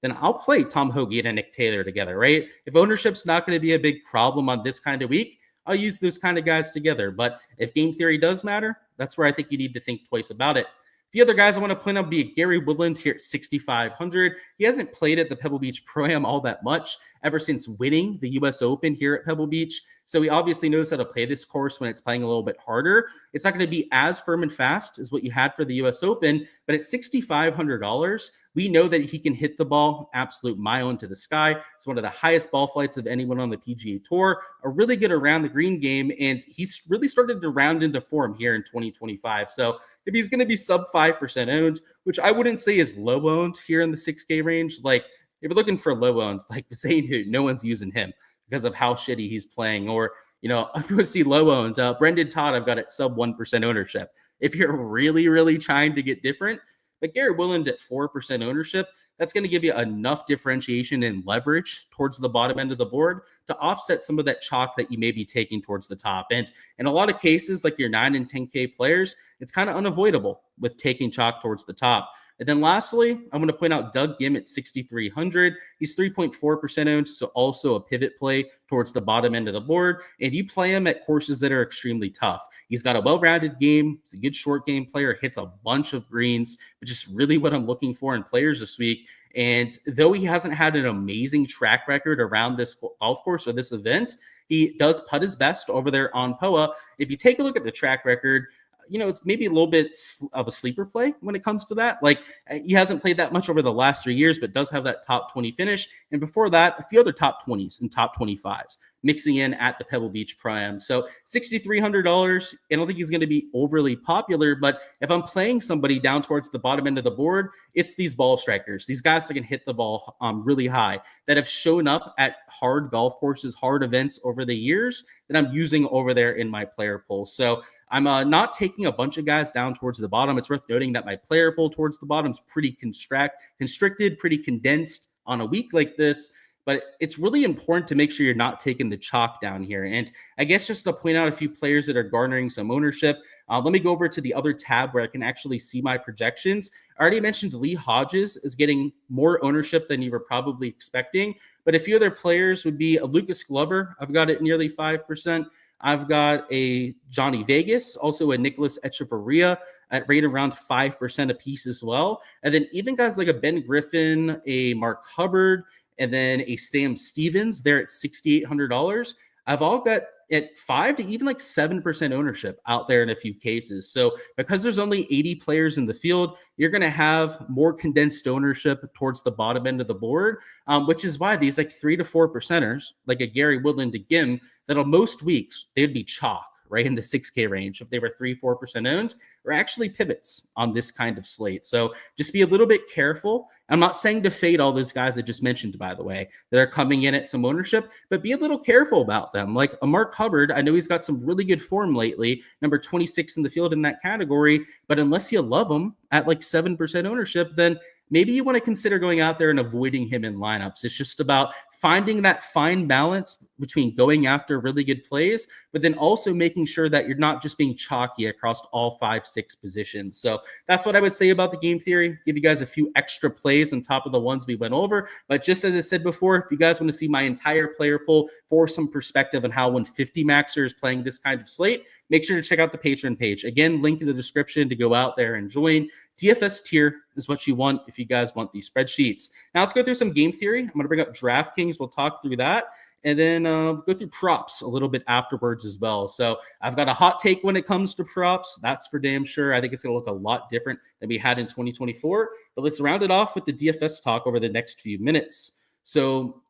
Speaker 1: then I'll play Tom Hoagie and Nick Taylor together, right? If ownership's not going to be a big problem on this kind of week, I'll use those kind of guys together. But if game theory does matter, that's where I think you need to think twice about it. The other guys I want to point out would be Gary Woodland here at 6,500. He hasn't played at the Pebble Beach Pro-Am all that much ever since winning the U.S. Open here at Pebble Beach. So he obviously knows how to play this course when it's playing a little bit harder. It's not going to be as firm and fast as what you had for the U.S. Open, but at $6,500, we know that he can hit the ball absolute mile into the sky. It's one of the highest ball flights of anyone on the PGA Tour, a really good around the green game, and he's really started to round into form here in 2025. So if he's going to be sub 5% owned, which I wouldn't say is low owned here in the 6K range, like if you're looking for low owned, like saying who, no one's using him because of how shitty he's playing. Or, you know, if you want to see low owned, Brendan Todd, I've got at sub 1% ownership. If you're really, really trying to get different, but Gary Woodland at 4% ownership, that's going to give you enough differentiation and leverage towards the bottom end of the board to offset some of that chalk that you may be taking towards the top. And in a lot of cases, like your 9 and 10K players, it's kind of unavoidable with taking chalk towards the top. And then lastly, I'm going to point out Doug Gim at 6,300. He's 3.4% owned, so also a pivot play towards the bottom end of the board. And you play him at courses that are extremely tough. He's got a well-rounded game. He's a good short game player, hits a bunch of greens, which is really what I'm looking for in players this week. And though he hasn't had an amazing track record around this golf course or this event, he does putt his best over there on POA. If you take a look at the track record, you know, it's maybe a little bit of a sleeper play when it comes to that. Like, he hasn't played that much over the last 3 years, but does have that top 20 finish. And before that, a few other top 20s and top 25s mixing in at the Pebble Beach Pro-Am. So $6,300, I don't think he's going to be overly popular, but if I'm playing somebody down towards the bottom end of the board, it's these ball strikers, these guys that can hit the ball really high, that have shown up at hard golf courses, hard events over the years that I'm using over there in my player pool. So I'm not taking a bunch of guys down towards the bottom. It's worth noting that my player pool towards the bottom is pretty constricted, pretty condensed on a week like this. but it's really important to make sure you're not taking the chalk down here. And I guess just to point out a few players that are garnering some ownership, let me go over to the other tab where I can actually see my projections. I already mentioned Lee Hodges is getting more ownership than you were probably expecting, but a few other players would be a Lucas Glover. I've got it nearly 5%. I've got a Johnny Vegas, also a Nicholas Echeverria at right around 5% a piece as well. And then even guys like a Ben Griffin, a Mark Hubbard, and then a Sam Stevens, they're at $6,800. I've all got at 5 to even like 7% ownership out there in a few cases. So because there's only 80 players in the field, you're going to have more condensed ownership towards the bottom end of the board, which is why these like 3 to 4%ers, like a Gary Woodland again, that on most weeks, they'd be chalk, right, in the 6K range if they were 3-4% owned, or actually pivots on this kind of slate. So just be a little bit careful. I'm not saying to fade all those guys I just mentioned, by the way, that are coming in at some ownership, but be a little careful about them. Like a Mark Hubbard, I know he's got some really good form lately, number 26 in the field in that category, but unless you love him at like 7% ownership, then maybe you want to consider going out there and avoiding him in lineups. It's just about finding that fine balance between going after really good plays, but then also making sure that you're not just being chalky across all 5-6 positions. So that's what I would say about the game theory. Give you guys a few extra plays on top of the ones we went over. But just as I said before, if you guys want to see my entire player pool for some perspective on how 150 maxer is playing this kind of slate, make sure to check out the Patreon page. Again, link in the description to go out there and join. DFS tier is what you want if you guys want these spreadsheets. Now let's go through some game theory. I'm going to bring up Draftkings. We'll talk through that. And then go through props a little bit afterwards as well. So I've got a hot take when it comes to props. That's for damn sure. I think it's going to look a lot different than we had in 2024. But let's round it off with the DFS talk over the next few minutes. So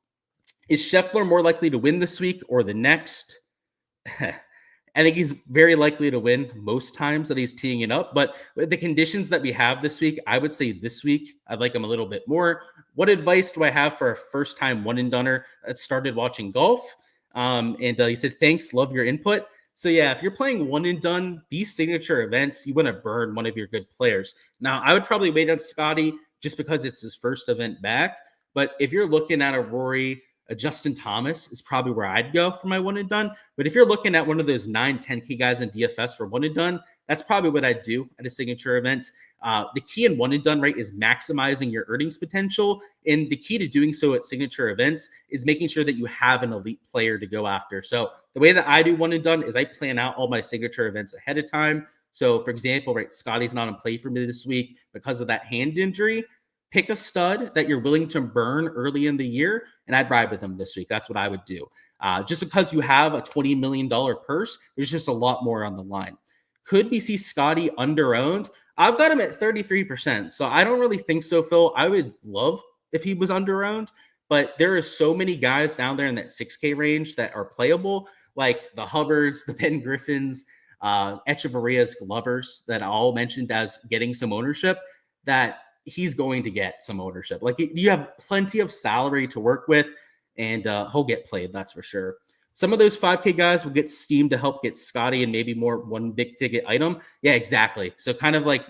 Speaker 1: is Scheffler more likely to win this week or the next? I think he's very likely to win most times that he's teeing it up. But the conditions that we have this week, I would say this week, I'd like him a little bit more. What advice do I have for a first-time one-and-doner that started watching golf? He said, thanks, love your input. So yeah, if you're playing one-and-done, these signature events, you want to burn one of your good players. Now, I would probably wait on Scotty just because it's his first event back. But if you're looking at a Rory, a Justin Thomas is probably where I'd go for my one and done. But if you're looking at one of those 9-10K guys in DFS for one and done, that's probably what I'd do at a signature event. The key in one and done, right, is maximizing your earnings potential. And the key to doing so at signature events is making sure that you have an elite player to go after. So the way that I do one and done is I plan out all my signature events ahead of time. So for example, right, Scotty's not in play for me this week because of that hand injury. Pick a stud that you're willing to burn early in the year, and I'd ride with them this week. That's what I would do. Just because you have a $20 million purse, there's just a lot more on the line. Could we see Scotty under-owned? I've got him at 33%, so I don't really think so, Phil. I would love if he was under-owned, but there are so many guys down there in that 6K range that are playable, like the Hubbards, the Ben Griffins, Echeverria's Glovers that I all mentioned as getting some ownership, that he's going to get some ownership. Like you have plenty of salary to work with, and he'll get played, that's for sure. Some of those 5K guys will get steamed to help get Scotty and maybe more one big ticket item. Yeah, exactly. So kind of like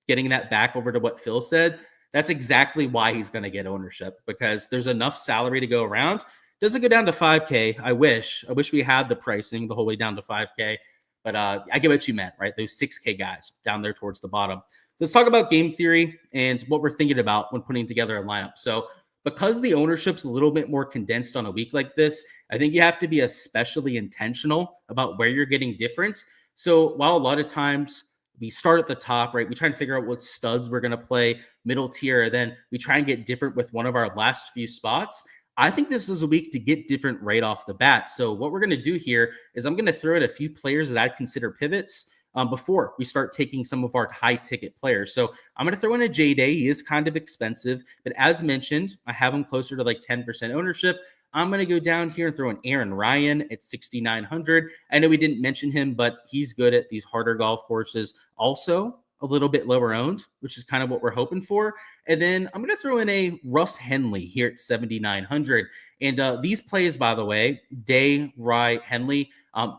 Speaker 1: getting that back over to what Phil said, that's exactly why he's going to get ownership, because there's enough salary to go around. Doesn't go down to 5K. I wish we had the pricing the whole way down to 5K, but I get what you meant, right? Those 6K guys down there towards the bottom. Let's talk about game theory and what we're thinking about when putting together a lineup. So because the ownership's a little bit more condensed on a week like this, I think you have to be especially intentional about where you're getting different. So while a lot of times we start at the top, right, we try and figure out what studs we're going to play, middle tier, then we try and get different with one of our last few spots. I think this is a week to get different right off the bat. So what we're going to do here is I'm going to throw in a few players that I'd consider pivots before we start taking some of our high ticket players. So I'm going to throw in a J-Day. He is kind of expensive, but as mentioned, I have him closer to like 10% ownership. I'm going to go down here and throw in Aaron Ryan at 6,900. I know we didn't mention him, but he's good at these harder golf courses. Also a little bit lower owned, which is kind of what we're hoping for. And then I'm going to throw in a Russ Henley here at 7,900. And these plays, by the way, Day, Rye, Henley,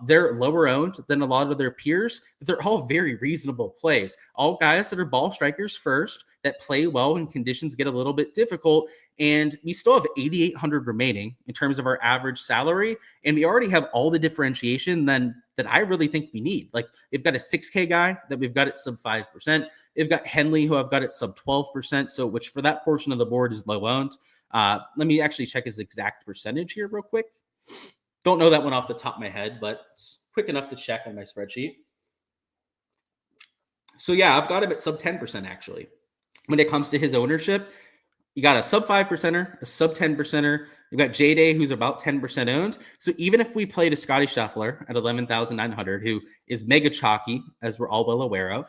Speaker 1: they're lower owned than a lot of their peers, but they're all very reasonable plays. All guys that are ball strikers first. that play well when conditions get a little bit difficult. And we still have 8,800 remaining in terms of our average salary. And we already have all the differentiation then that I really think we need. Like, we've got a 6K guy that we've got at sub 5%. They've got Henley, who I've got at sub 12%. So, which for that portion of the board is low owned. Let me actually check his exact percentage here real quick. Don't know that one off the top of my head, but it's quick enough to check on my spreadsheet. So yeah, I've got him at sub 10% actually. When it comes to his ownership, you got a sub 5%er, a sub 10%er. You've got J-Day, who's about 10% owned. So even if we played a Scotty Scheffler at 11,900, who is mega chalky, as we're all well aware of,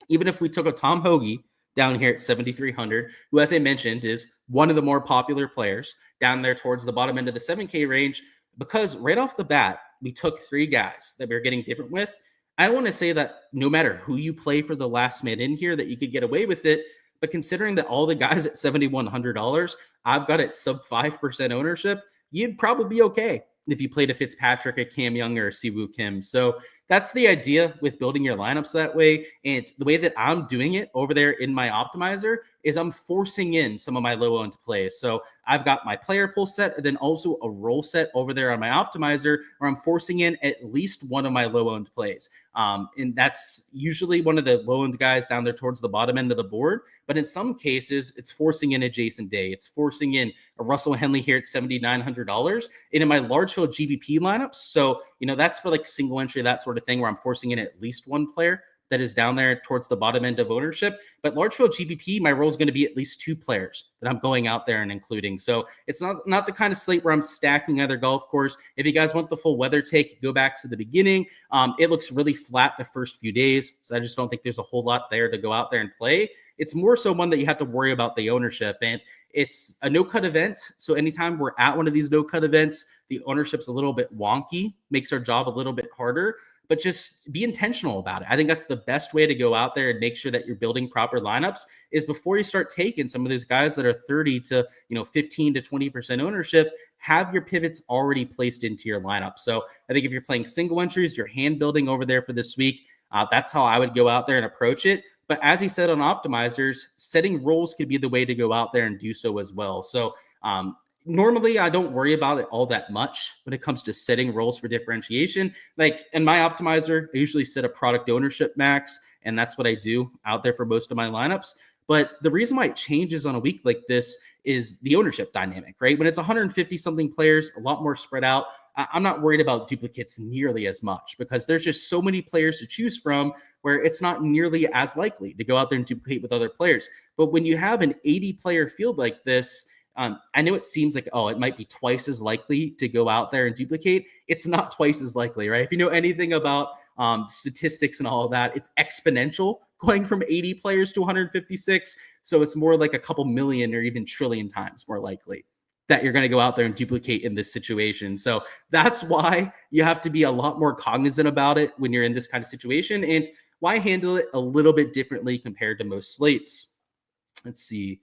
Speaker 1: even if we took a Tom Hoagie down here at 7,300, who, as I mentioned, is one of the more popular players down there towards the bottom end of the 7K range, because right off the bat, we took 3 guys that we were getting different with. I want to say that no matter who you play for the last man in here, that you could get away with it. But considering that all the guys at $7,100, I've got at sub 5% ownership, you'd probably be okay if you played a Fitzpatrick, a Cam Young, or a Siwoo Kim. So that's the idea with building your lineups that way. And the way that I'm doing it over there in my optimizer is I'm forcing in some of my low-owned plays. So I've got my player pool set and then also a roll set over there on my optimizer where I'm forcing in at least one of my low-owned plays. And that's usually one of the low-owned guys down there towards the bottom end of the board. But in some cases, it's forcing in a Jason Day. It's forcing in a Russell Henley here at $7,900. And in my large field GBP lineups, so, that's for like single entry, that sort of thing, where I'm forcing in at least one player that is down there towards the bottom end of ownership. But large field GPP, my role is going to be at least 2 players that I'm going out there and including. So it's not the kind of slate where I'm stacking either golf course. If you guys want the full weather take, go back to the beginning. It looks really flat the first few days. So I just don't think there's a whole lot there to go out there and play. It's more so one that you have to worry about the ownership, and it's a no-cut event. So anytime we're at one of these no-cut events, the ownership's a little bit wonky, makes our job a little bit harder, but just be intentional about it. I think that's the best way to go out there and make sure that you're building proper lineups is before you start taking some of those guys that are 30 to 15 to 20% ownership, have your pivots already placed into your lineup. So I think if you're playing single entries, you're hand building over there for this week. That's how I would go out there and approach it. But as he said on optimizers, setting roles could be the way to go out there and do so as well. So normally I don't worry about it all that much when it comes to setting roles for differentiation. Like in my optimizer, I usually set a product ownership max, and that's what I do out there for most of my lineups. But the reason why it changes on a week like this is the ownership dynamic, right? When it's 150 something players, a lot more spread out, I'm not worried about duplicates nearly as much because there's just so many players to choose from where it's not nearly as likely to go out there and duplicate with other players. But when you have an 80 player field like this, I know it seems like, it might be twice as likely to go out there and duplicate. It's not twice as likely, right? If you know anything about statistics and all of that, it's exponential going from 80 players to 156. So it's more like a couple million or even trillion times more likely that you're going to go out there and duplicate in this situation. So that's why you have to be a lot more cognizant about it when you're in this kind of situation, and why handle it a little bit differently compared to most slates. Let's see.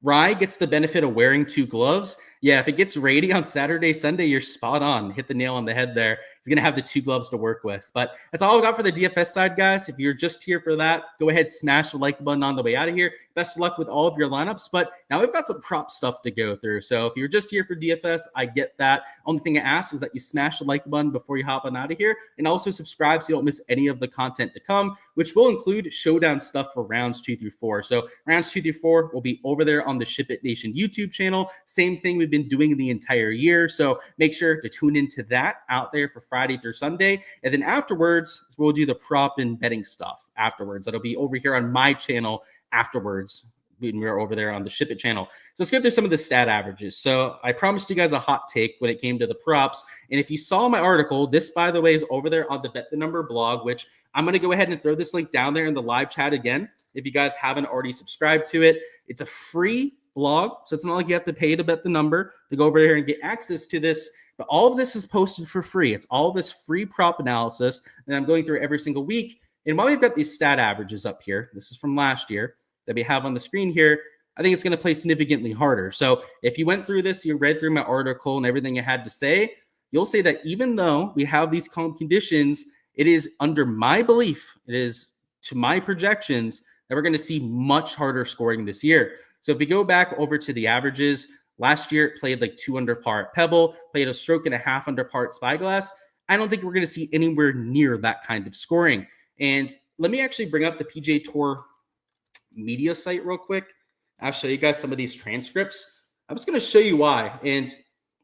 Speaker 1: Rye gets the benefit of wearing 2 gloves. Yeah, if it gets rainy on Saturday, Sunday, you're spot on. Hit the nail on the head there. He's going to have the 2 gloves to work with. But that's all I've got for the DFS side, guys. If you're just here for that, go ahead, smash the like button on the way out of here. Best of luck with all of your lineups. But now we've got some prop stuff to go through. So if you're just here for DFS, I get that. Only thing I ask is that you smash the like button before you hop on out of here. And also subscribe so you don't miss any of the content to come, which will include showdown stuff for rounds 2 through 4. So rounds 2 through 4 will be over there on the Ship It Nation YouTube channel. Same thing we've been doing the entire year. So make sure to tune into that out there for Friday through Sunday. And then afterwards, we'll do the prop and betting stuff afterwards. That'll be over here on my channel afterwards when we're over there on the Ship It channel. So let's go through some of the stat averages. So I promised you guys a hot take when it came to the props. And if you saw my article, this, by the way, is over there on the Bet the Number blog, which I'm going to go ahead and throw this link down there in the live chat again. If you guys haven't already subscribed to it, it's a free blog. So it's not like you have to pay to Bet the Number to go over there and get access to this. But all of this is posted for free. It's all this free prop analysis that I'm going through every single week. And while we've got these stat averages up here, this is from last year that we have on the screen here, I think it's going to play significantly harder. So if you went through this, you read through my article and everything I had to say, you'll say that even though we have these calm conditions, it is under my belief, it is to my projections, that we're going to see much harder scoring this year. So if we go back over to the averages, last year it played like 2 under par at Pebble, played a stroke and a half under par at Spyglass. I don't think we're going to see anywhere near that kind of scoring. And let me actually bring up the PGA Tour media site real quick. I'll show you guys some of these transcripts. I'm just going to show you why. And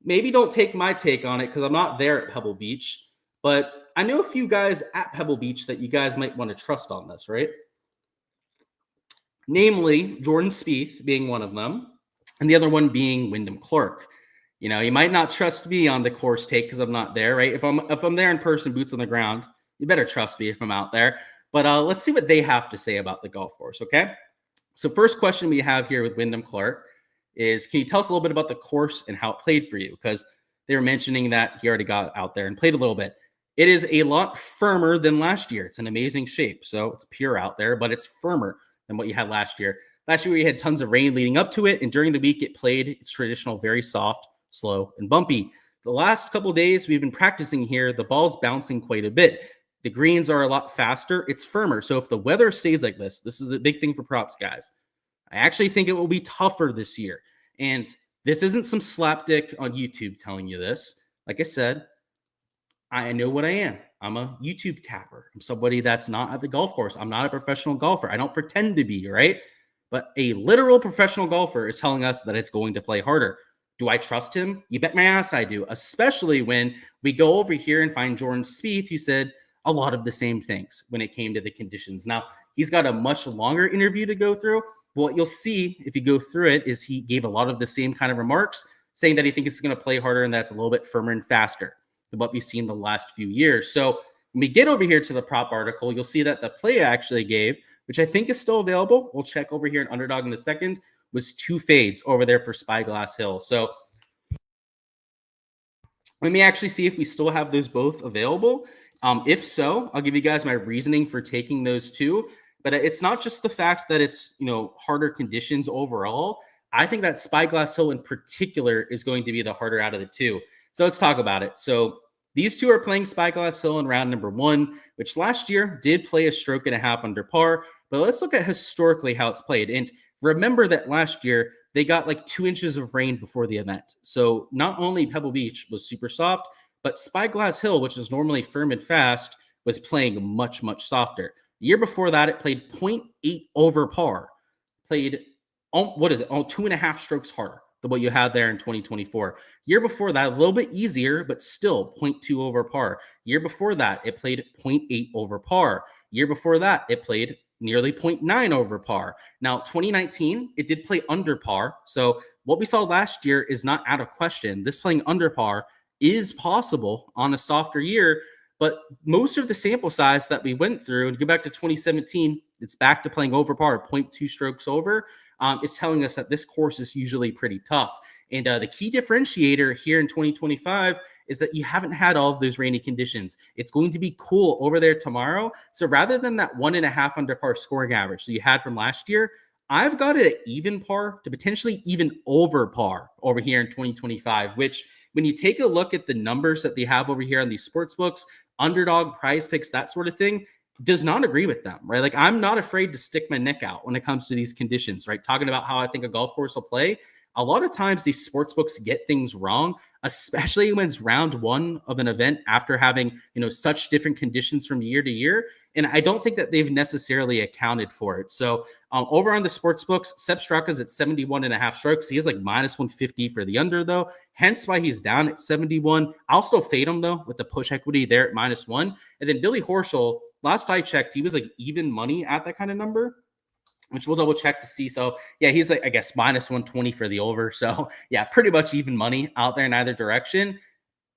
Speaker 1: maybe don't take my take on it because I'm not there at Pebble Beach. But I know a few guys at Pebble Beach that you guys might want to trust on this, right? Namely, Jordan Spieth being one of them, and the other one being Wyndham Clark. You know, you might not trust me on the course take because I'm not there, right? If I'm there in person, boots on the ground, you better trust me if I'm out there. But let's see what they have to say about the golf course, okay? So first question we have here with Wyndham Clark is, can you tell us a little bit about the course and how it played for you? Because they were mentioning that he already got out there and played a little bit. It is a lot firmer than last year. It's an amazing shape. So it's pure out there, but it's firmer than what you had last year. Last year, we had tons of rain leading up to it. And during the week, it played its traditional, very soft, slow, and bumpy. The last couple of days, we've been practicing here. The ball's bouncing quite a bit. The greens are a lot faster. It's firmer. So if the weather stays like this is the big thing for props, guys. I actually think it will be tougher this year. And this isn't some slapdick on YouTube telling you this. Like I said, I know what I am. I'm a YouTube tapper. I'm somebody that's not at the golf course. I'm not a professional golfer. I don't pretend to be, right? But a literal professional golfer is telling us that it's going to play harder. Do I trust him? You bet my ass I do, especially when we go over here and find Jordan Spieth, who said a lot of the same things when it came to the conditions. Now, he's got a much longer interview to go through. What you'll see if you go through it is he gave a lot of the same kind of remarks, saying that he thinks it's going to play harder and that's a little bit firmer and faster than what we've seen the last few years. So when we get over here to the prop article, you'll see that the play I actually gave, which I think is still available, we'll check over here in Underdog in a second, was 2 fades over there for Spyglass Hill. So let me actually see if we still have those both available. If so, I'll give you guys my reasoning for taking those 2. But it's not just the fact that it's, harder conditions overall. I think that Spyglass Hill in particular is going to be the harder out of the 2. So let's talk about it. So these 2 are playing Spyglass Hill in round number 1, which last year did play a stroke and a half under par. But let's look at historically how it's played. And remember that last year they got like 2 inches of rain before the event. So not only Pebble Beach was super soft, but Spyglass Hill, which is normally firm and fast, was playing much, much softer. The year before that, it played 0.8 over par. Played, 2.5 strokes harder than what you had there in 2024. Year before that, a little bit easier, but still 0.2 over par. Year before that, it played 0.8 over par. Year before that, it played nearly 0.9 over par. Now, 2019, it did play under par. So what we saw last year is not out of question. This playing under par is possible on a softer year. But most of the sample size that we went through, and go back to 2017, it's back to playing over par, 0.2 strokes over, is telling us that this course is usually pretty tough. And the key differentiator here in 2025 is that you haven't had all of those rainy conditions. It's going to be cool over there tomorrow. So rather than that 1.5 under par scoring average that you had from last year, I've got it at even par to potentially even over par over here in 2025, which when you take a look at the numbers that they have over here on these sports books, Underdog, Prize Picks, that sort of thing, does not agree with them, right? Like, I'm not afraid to stick my neck out when it comes to these conditions, right? Talking about how I think a golf course will play. A lot of times these sports books get things wrong, especially when it's round 1 of an event after having, such different conditions from year to year. And I don't think that they've necessarily accounted for it. So over on the sports books, Sepp Straka's at 71.5 strokes. He is like minus 150 for the under, though. Hence why he's down at 71. I'll still fade him, though, with the push equity there at -1. And then Billy Horschel, last I checked, he was like even money at that kind of number, which we'll double check to see. So yeah, he's like, I guess, minus 120 for the over. So yeah, pretty much even money out there in either direction.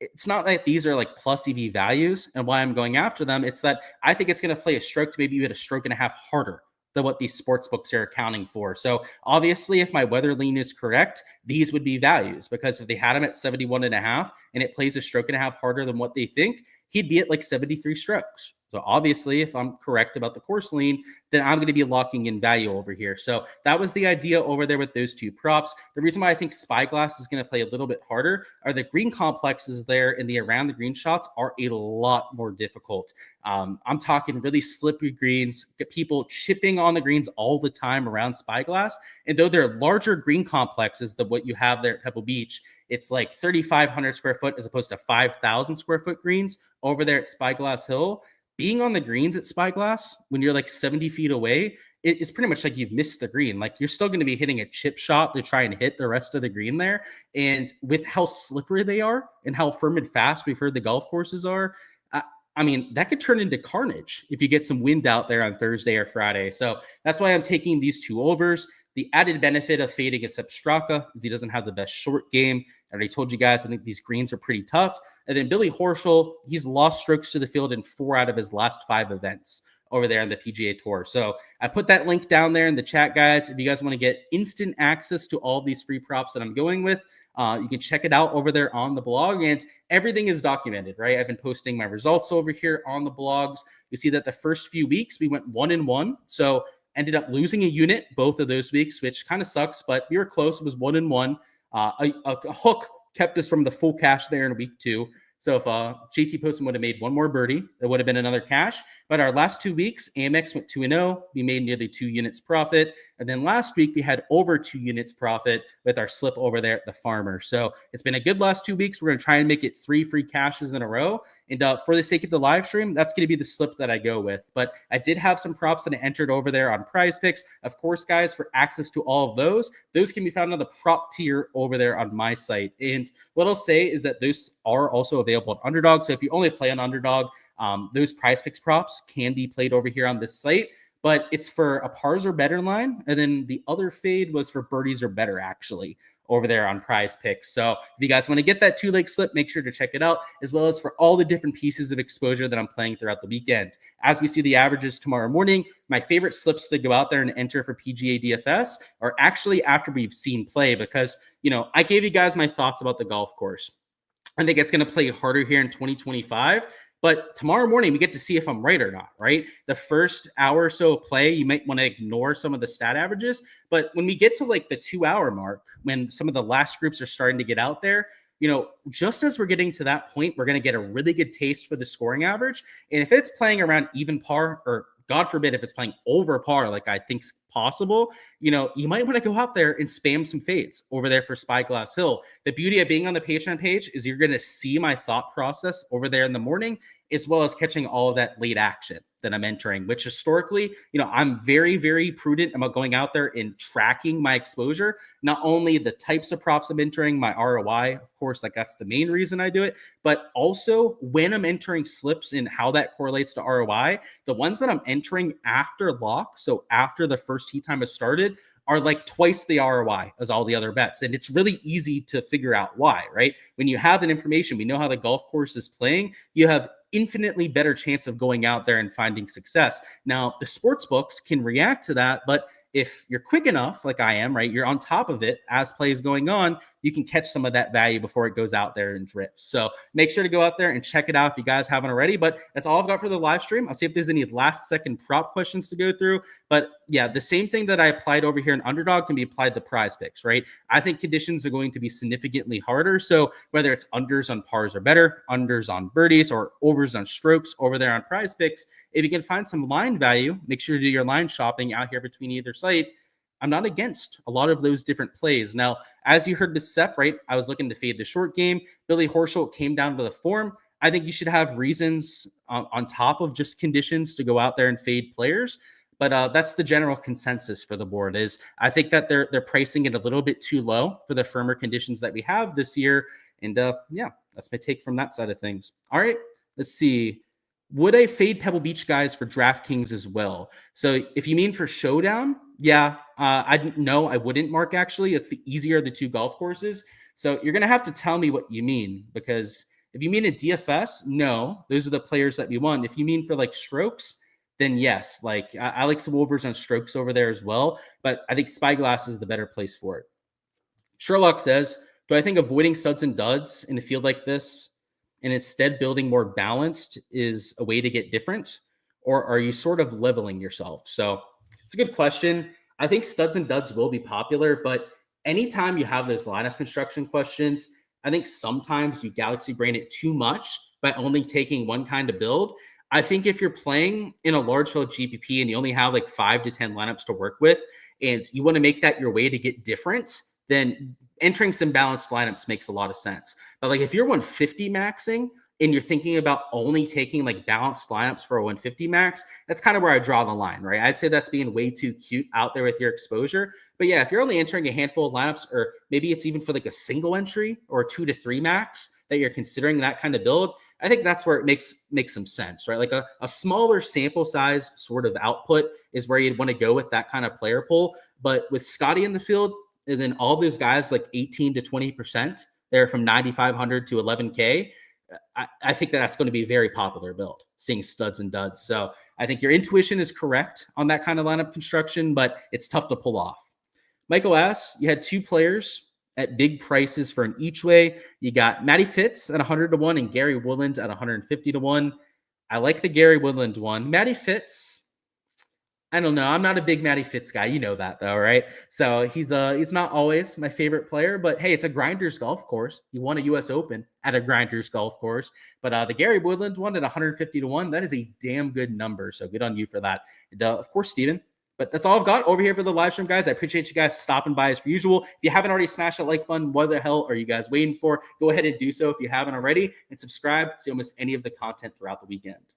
Speaker 1: It's not like these are like plus EV values and why I'm going after them. It's that I think it's going to play a stroke to maybe even a stroke and a half harder than what these sports books are accounting for. So obviously, if my weather lean is correct, these would be values, because if they had him at 71.5 and it plays a stroke and a half harder than what they think, he'd be at like 73 strokes. So obviously, if I'm correct about the course lean, then I'm going to be locking in value over here. So that was the idea over there with those two props. The reason why I think Spyglass is going to play a little bit harder are the green complexes there in the around the green shots are a lot more difficult. I'm talking really slippery greens, get people chipping on the greens all the time around Spyglass. And though they're larger green complexes than what you have there at Pebble Beach, it's like 3,500 square foot as opposed to 5,000 square foot greens over there at Spyglass Hill. Being on the greens at Spyglass when you're like 70 feet away, it's pretty much like you've missed the green. Like you're still going to be hitting a chip shot to try and hit the rest of the green there. And with how slippery they are and how firm and fast we've heard the golf courses are, I mean, that could turn into carnage if you get some wind out there on Thursday or Friday. So that's why I'm taking these two overs. The added benefit of fading a Sepp Straka is he doesn't have the best short game. I already told you guys, I think these greens are pretty tough. And then Billy Horschel, he's lost strokes to the field in 4 out of his last 5 events over there on the PGA Tour. So I put that link down there in the chat, guys. If you guys want to get instant access to all these free props that I'm going with, you can check it out over there on the blog, and everything is documented, right? I've been posting my results over here on the blogs. You see that the first few weeks we went 1-1. So ended up losing a unit both of those weeks, which kind of sucks, but we were close. It was 1-1. A hook kept us from the full cash there in week 2. So if JT Poston would have made one more birdie, that would have been another cash. But our last 2 weeks, Amex went 2-0. We made nearly 2 units profit. And then last week, we had over 2 units profit with our slip over there at the Farmer. So it's been a good last 2 weeks. We're going to try and make it 3 free cashes in a row. And for the sake of the live stream, that's going to be the slip that I go with. But I did have some props that I entered over there on Prize Picks. Of course, guys, for access to all of those can be found on the prop tier over there on my site. And what I'll say is that those are also available on Underdog. So if you only play on Underdog, those Prize Picks props can be played over here on this site. But it's for a pars or better line. And then the other fade was for birdies or better, actually, over there on Prize Picks. So if you guys want to get that 2-leg slip, make sure to check it out, as well as for all the different pieces of exposure that I'm playing throughout the weekend. As we see the averages tomorrow morning, my favorite slips to go out there and enter for PGA DFS are actually after we've seen play, because, you know, I gave you guys my thoughts about the golf course. I think it's going to play harder here in 2025. But tomorrow morning, we get to see if I'm right or not, right? The first hour or so of play, you might want to ignore some of the stat averages. But when we get to like the 2-hour mark, when some of the last groups are starting to get out there, you know, just as we're getting to that point, we're going to get a really good taste for the scoring average. And if it's playing around even par, or God forbid, if it's playing over par, like I think's possible, you know, you might want to go out there and spam some fades over there for Spyglass Hill. The beauty of being on the Patreon page is you're going to see my thought process over there in the morning, as well as catching all of that late action that I'm entering, which historically, you know, I'm very, very prudent about going out there and tracking my exposure, not only the types of props I'm entering, my ROI, of course, like that's the main reason I do it, but also when I'm entering slips and how that correlates to ROI, the ones that I'm entering after lock, so after the first tee time has started, are like twice the ROI as all the other bets. And it's really easy to figure out why, right? When you have that information, we know how the golf course is playing, you have infinitely better chance of going out there and finding success. Now, the sports books can react to that, but if you're quick enough, like I am, right, you're on top of it as play is going on, you can catch some of that value before it goes out there and drifts. So make sure to go out there and check it out if you guys haven't already. But that's all I've got for the live stream. I'll see if there's any last second prop questions to go through. But yeah, the same thing that I applied over here in Underdog can be applied to Prize Picks, right? I think conditions are going to be significantly harder. So whether it's unders on pars or better, unders on birdies, or overs on strokes over there on Prize Picks, if you can find some line value, make sure to do your line shopping out here between either site. I'm not against a lot of those different plays. Now, as you heard the Seth, right, I was looking to fade the short game. Billy Horschel came down to the form. I think you should have reasons on top of just conditions to go out there and fade players. But that's the general consensus for the board. Is I think that they're pricing it a little bit too low for the firmer conditions that we have this year. And yeah, that's my take from that side of things. All right, let's see. Would I fade Pebble Beach, guys, for Draftkings as well? So if you mean for Showdown, yeah, I wouldn't, Mark, actually. It's the easier of the two golf courses. So you're going to have to tell me what you mean, because if you mean a DFS, no, those are the players that we want. If you mean for like strokes, then yes, like I like some overs on strokes over there as well, but I think Spyglass is the better place for it. Sherlock says, do I think avoiding studs and duds in a field like this and instead building more balanced is a way to get different? or are you sort of leveling yourself? So it's a good question. I think studs and duds will be popular, but anytime you have those lineup construction questions, I think sometimes you galaxy brain it too much by only taking one kind of build. I think if you're playing in a large field GPP and you only have like 5 to 10 lineups to work with, and you want to make that your way to get different, then entering some balanced lineups makes a lot of sense. But like if you're 150 maxing and you're thinking about only taking like balanced lineups for a 150 max, that's kind of where I draw the line, right? I'd say that's being way too cute out there with your exposure. But yeah, if you're only entering a handful of lineups, or maybe it's even for like a single entry or 2 to 3 max that you're considering that kind of build, I think that's where it makes some sense, right? Like a smaller sample size sort of output is where you'd want to go with that kind of player pool. But with Scotty in the field, and then all those guys like 18 to 20%, they're from 9,500 to 11K. I think that's going to be a very popular build, seeing studs and duds. So I think your intuition is correct on that kind of lineup construction, but it's tough to pull off. Michael asks, you had 2 players at big prices for an each way. You got Matty Fitz at 100 to 1 and Gary Woodland at 150 to 1. I like the Gary Woodland one. Matty Fitz, I don't know. I'm not a big Matty Fitz guy. You know that though, right? So he's not always my favorite player, but hey, it's a grinders golf course. He won a US Open at a grinders golf course. But the Gary Woodland one at 150 to 1, that is a damn good number. So good on you for that. And of course, Steven. But that's all I've got over here for the live stream, guys. I appreciate you guys stopping by as per usual. If you haven't already smashed that like button, what the hell are you guys waiting for? Go ahead and do so if you haven't already, and subscribe so you don't miss any of the content throughout the weekend.